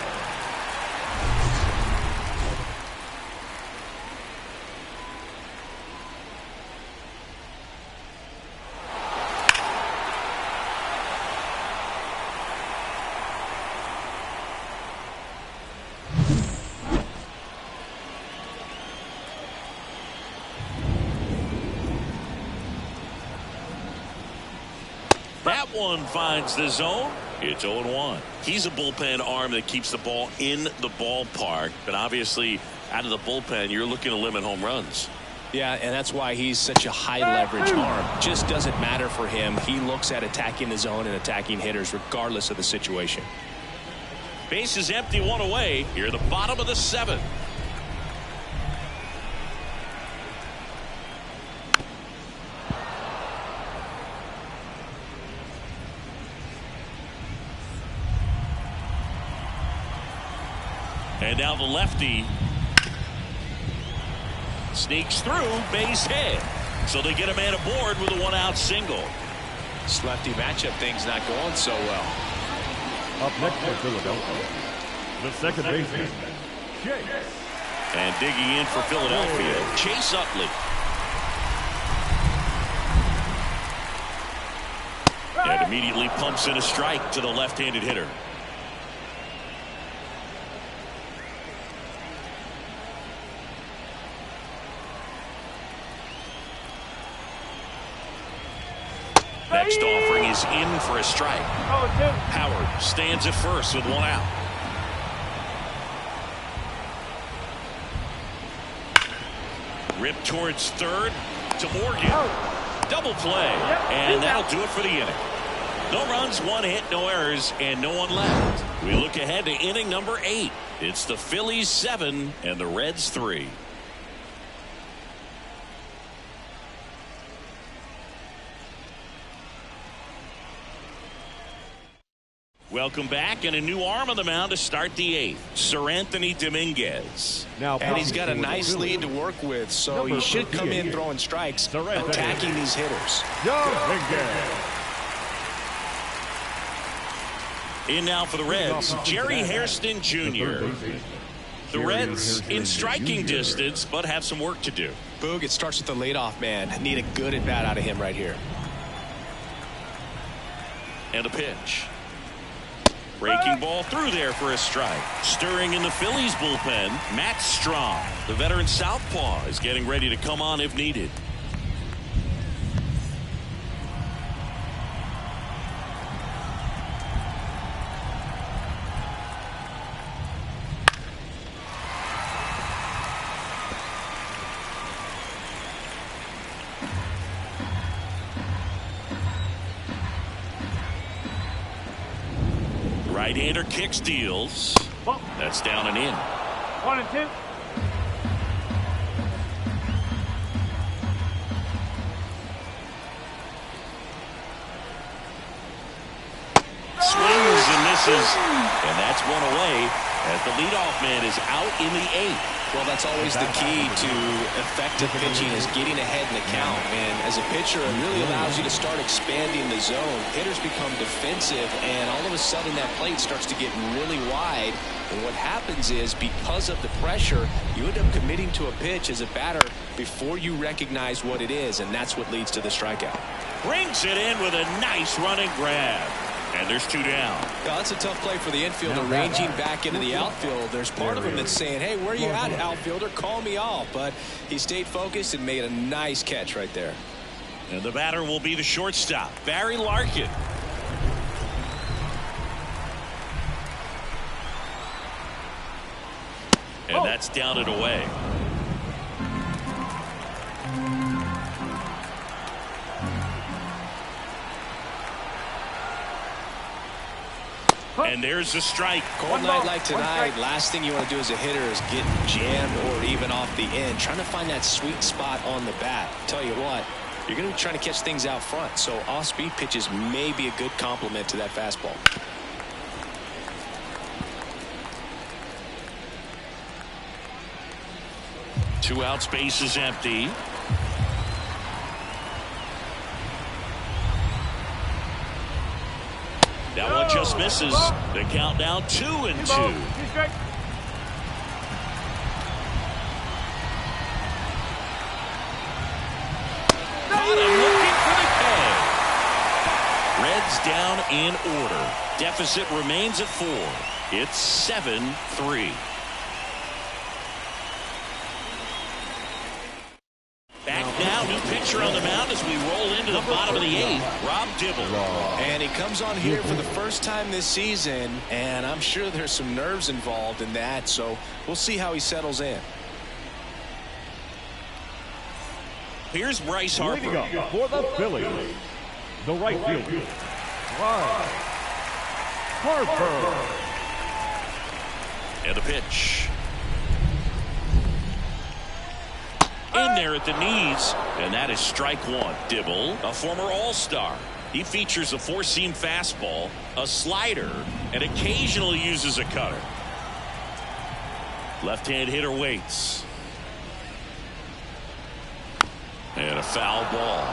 That one finds the zone. It's 0-1. He's a bullpen arm that keeps the ball in the ballpark. But obviously, out of the bullpen, you're looking to limit home runs. Yeah, and that's why he's such a high-leverage arm. Just doesn't matter for him. He looks at attacking the zone and attacking hitters regardless of the situation. Base is empty, one away. Here at the bottom of the seventh. And now the lefty sneaks through, base hit. So they get a man aboard with a one-out single. This lefty matchup thing's not going so well. Up next for Philadelphia, the second baseman, Chase. And digging in for Philadelphia, Chase Utley. And immediately pumps in a strike to the left-handed hitter. Next offering is in for a strike. Howard stands at first with one out. Rip towards third to Morgan. Double play. And that'll do it for the inning. No runs, one hit, no errors, and no one left. We look ahead to inning number 8. It's the Phillies 7 and the Reds 3. Welcome back, and a new arm on the mound to start the 8th. Sir Anthony Dominguez. And he's got a nice lead to work with, so he should come in throwing strikes, attacking these hitters. In now for the Reds, Jerry Hairston Jr. The Reds in striking distance, but have some work to do. Boog, it starts with the leadoff man. Need a good at-bat out of him right here. And a pitch. Breaking ball through there for a strike. Stirring in the Phillies bullpen, Matt Strahm. The veteran southpaw is getting ready to come on if needed. Right-hander kick steals. That's down and in. 1 and 2. Swings and misses. And that's one away as the leadoff man is out in the 8th. Well, that's always the key to effective pitching is getting ahead in the count. And as a pitcher, it really allows you to start expanding the zone. Hitters become defensive, and all of a sudden that plate starts to get really wide. And what happens is, because of the pressure, you end up committing to a pitch as a batter before you recognize what it is, and that's what leads to the strikeout. Brings it in with a nice running grab. And there's 2 down. Well, that's a tough play for the infielder, ranging back into the outfield. There's part of him that's saying, hey, where you at, outfielder? Call me off. But he stayed focused and made a nice catch right there. And the batter will be the shortstop, Barry Larkin. And that's down and away. And there's the strike. Cold night like tonight, last thing you want to do as a hitter is get jammed or even off the end. Trying to find that sweet spot on the bat. Tell you what, you're going to be trying to catch things out front. So off-speed pitches may be a good complement to that fastball. Two outs, base is empty. That one just misses. The count now 2-2. Caught him looking for the tag. Reds down in order. Deficit remains at 4. It's 7-3. Back now, new pitcher on the mound as we roll into the bottom of the 8th. Rob Dibble. And he comes on here for the first time this season, and I'm sure there's some nerves involved in that, so we'll see how he settles in. Here's Bryce Leading Harper. up for the Phillies, the right fielder, Bryce Harper. And the pitch. In there at the knees, and that is strike 1. Dibble, a former All-Star. He features a four-seam fastball, a slider, and occasionally uses a cutter. Left-hand hitter waits. And a foul ball.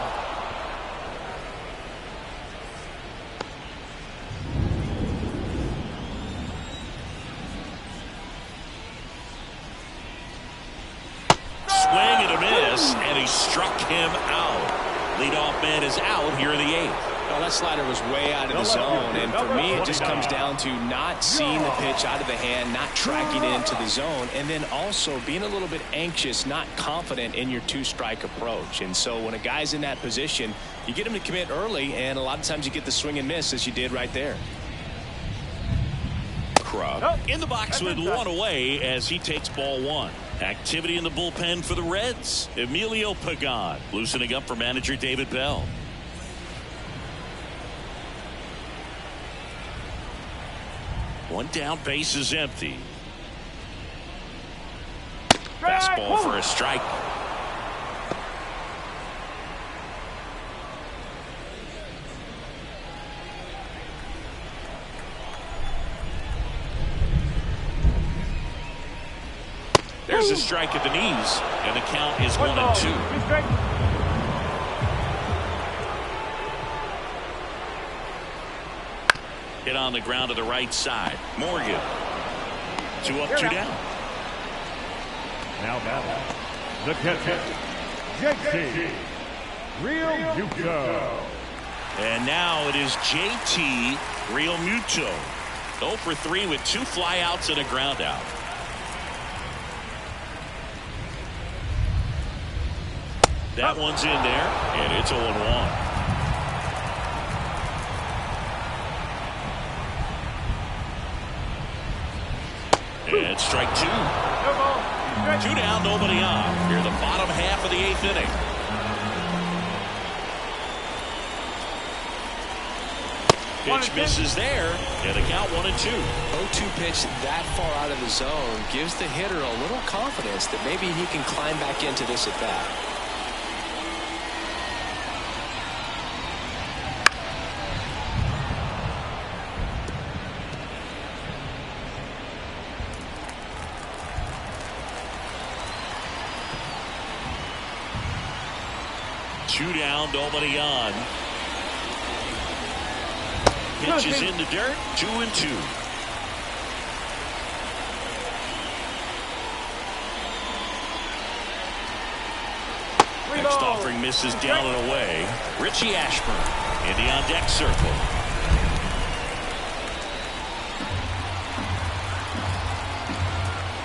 Swing and a miss, and he struck him out. Leadoff man is out here in the 8th. Well, that slider was way out of the zone, and for me it just comes down to not seeing the pitch out of the hand, not tracking it into the zone, and then also being a little bit anxious, not confident in your two-strike approach. And so when a guy's in that position, you get him to commit early, and a lot of times you get the swing and miss as you did right there. Krug in the box with one away as he takes ball 1. Activity in the bullpen for the Reds. Emilio Pagan loosening up for manager David Bell. One down, base is empty. Fastball for a strike. There's a strike at the knees, and the count is 1-2. Hit on the ground to the right side. Morgan. 2 up, 2 down. Now battle. The catcher, JT Realmuto. And now it is JT Realmuto. 0 for 3 with 2 flyouts and a ground out. That one's in there, and it's 0-1. And strike 2. 2 down, nobody on. Here the bottom half of the 8th inning. Pitch misses there, and the count 1-2. 0-2 pitch that far out of the zone gives the hitter a little confidence that maybe he can climb back into this at bat. Two down, nobody on. Pitch is in the dirt, 2-2. Next offering misses down and away. Richie Ashburn in the on-deck circle.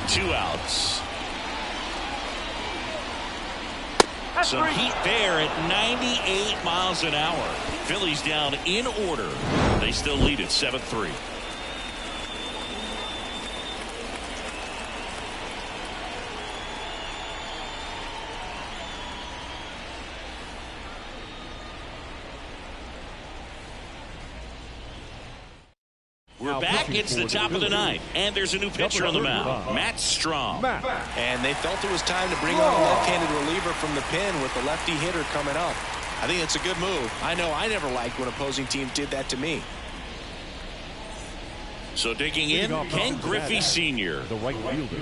Two outs. Some heat there at 98 miles an hour. Phillies down in order. They still lead at 7-3. We're We're back. It's the top of the ninth. And there's a new pitcher on the mound, Matt Strom. And they felt it was time to bring on a left-handed reliever from the pen with the lefty hitter coming up. I think it's a good move. I know I never liked when opposing teams did that to me. So digging in, Ken Griffey Sr.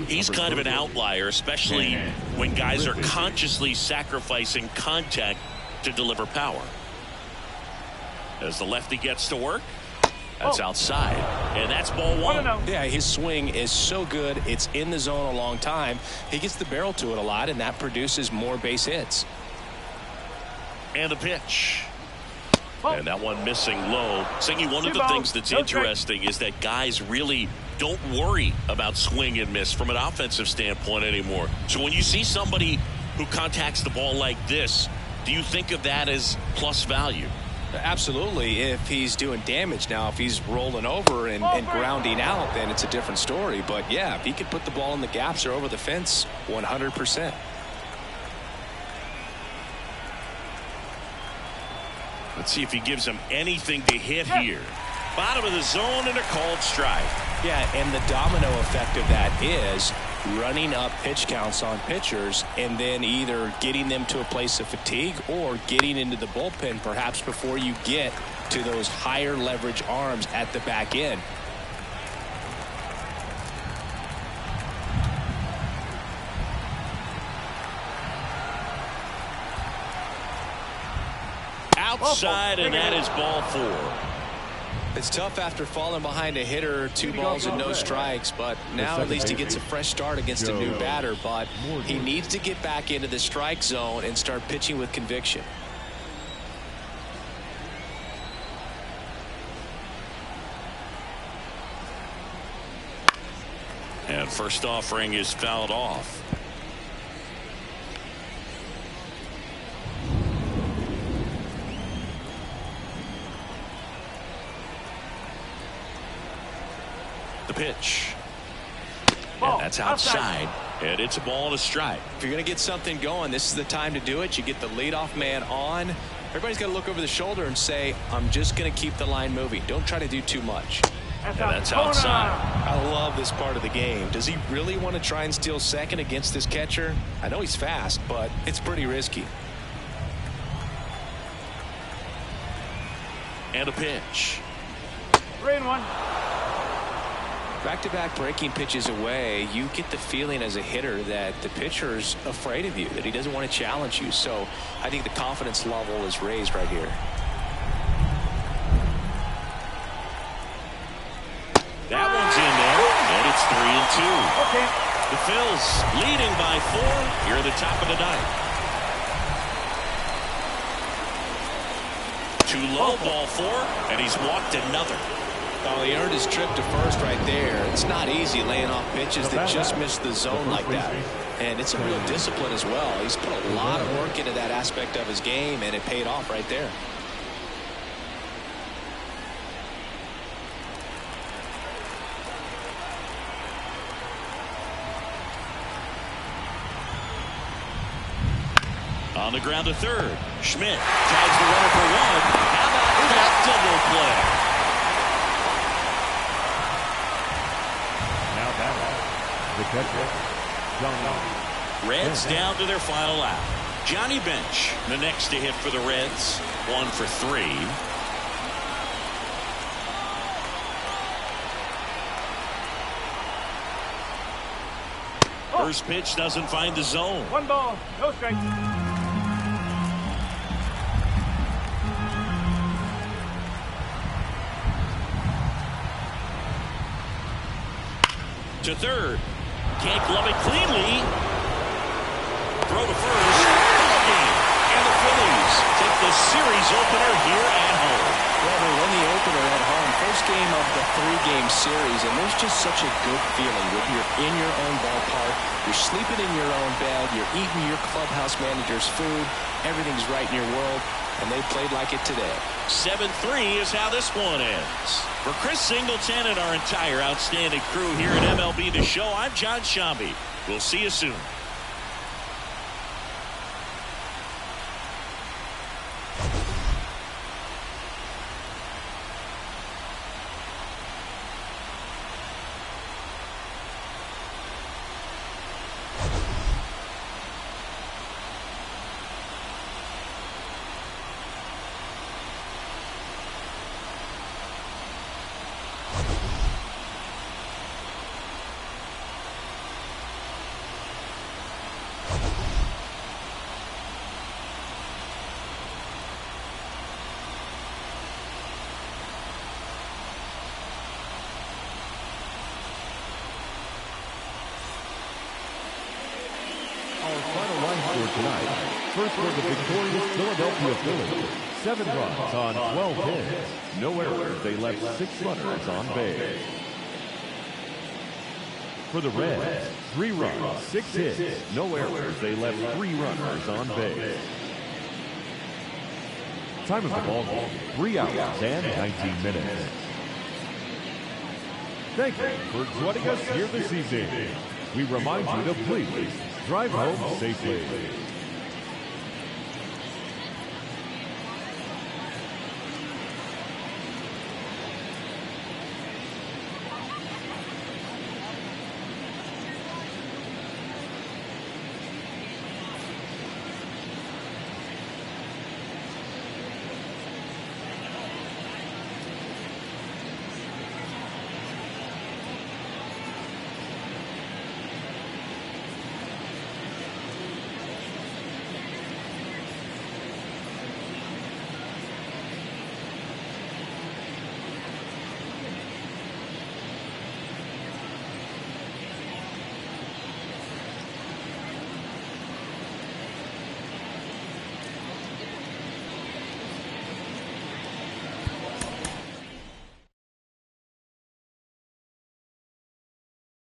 He's kind of an outlier, especially when guys are consciously sacrificing contact to deliver power. As the lefty gets to work, that's outside, and that's ball one. Yeah, his swing is so good. It's in the zone a long time. He gets the barrel to it a lot, and that produces more base hits. And the pitch. And that one missing low. Singy, one of the things that's interesting is that guys really don't worry about swing and miss from an offensive standpoint anymore. So when you see somebody who contacts the ball like this, do you think of that as plus value? Absolutely, if he's doing damage. Now, if he's rolling over and grounding out, then it's a different story. But, yeah, if he could put the ball in the gaps or over the fence, 100%. Let's see if he gives him anything to hit here. Bottom of the zone and a called strike. Yeah, and the domino effect of that is running up pitch counts on pitchers and then either getting them to a place of fatigue or getting into the bullpen perhaps before you get to those higher leverage arms at the back end. Outside, and that is ball four. It's tough after falling behind a hitter, 2 balls and no strikes, but now at least he gets a fresh start against a new batter. But he needs to get back into the strike zone and start pitching with conviction. And first offering is fouled off. The pitch. And that's outside. And it's a ball and a strike. If you're going to get something going, this is the time to do it. You get the leadoff man on. Everybody's got to look over the shoulder and say, I'm just going to keep the line moving. Don't try to do too much. And that's outside. I love this part of the game. Does he really want to try and steal second against this catcher? I know he's fast, but it's pretty risky. And a pitch. 3-1. Back-to-back breaking pitches away, you get the feeling as a hitter that the pitcher's afraid of you, that he doesn't want to challenge you. So I think the confidence level is raised right here. That one's in there, and it's 3-2. Okay. The Phillies leading by 4 here at the top of the ninth. Too low, ball 4, and he's walked another. Oh, he earned his trip to first right there. It's not easy laying off pitches that just miss the zone like that. And it's a real discipline as well. He's put a lot of work into that aspect of his game, and it paid off right there. On the ground to third. Schmidt tags the runner for 1. How about that double play? The catcher, John. Reds down to their final out. Johnny Bench, the next to hit for the Reds. 1 for 3. First pitch doesn't find the zone. 1 ball, no strikes. To third. Can't glove it cleanly. Throw to first. Ball game. And the Phillies take the series opener here at home. Well, they win the opener at home. First game of the 3-game series, and there's just such a good feeling when you're in your own ballpark, you're sleeping in your own bed, you're eating your clubhouse manager's food, everything's right in your world, and they played like it today. 7-3 is how this one ends. For Chris Singleton and our entire outstanding crew here at MLB The Show, I'm John Shambi. We'll see you soon. Our final line score tonight. First for the victorious Philadelphia Phillies. 7 runs on 12 hits. No errors. They left 6 runners on base. For the Reds, 3 runs, 6 hits. No errors. They left 3 runners on base. Time of the ball game, 3 hours and 19 minutes. Thank you for joining us here this evening. We remind you to please drive home safely.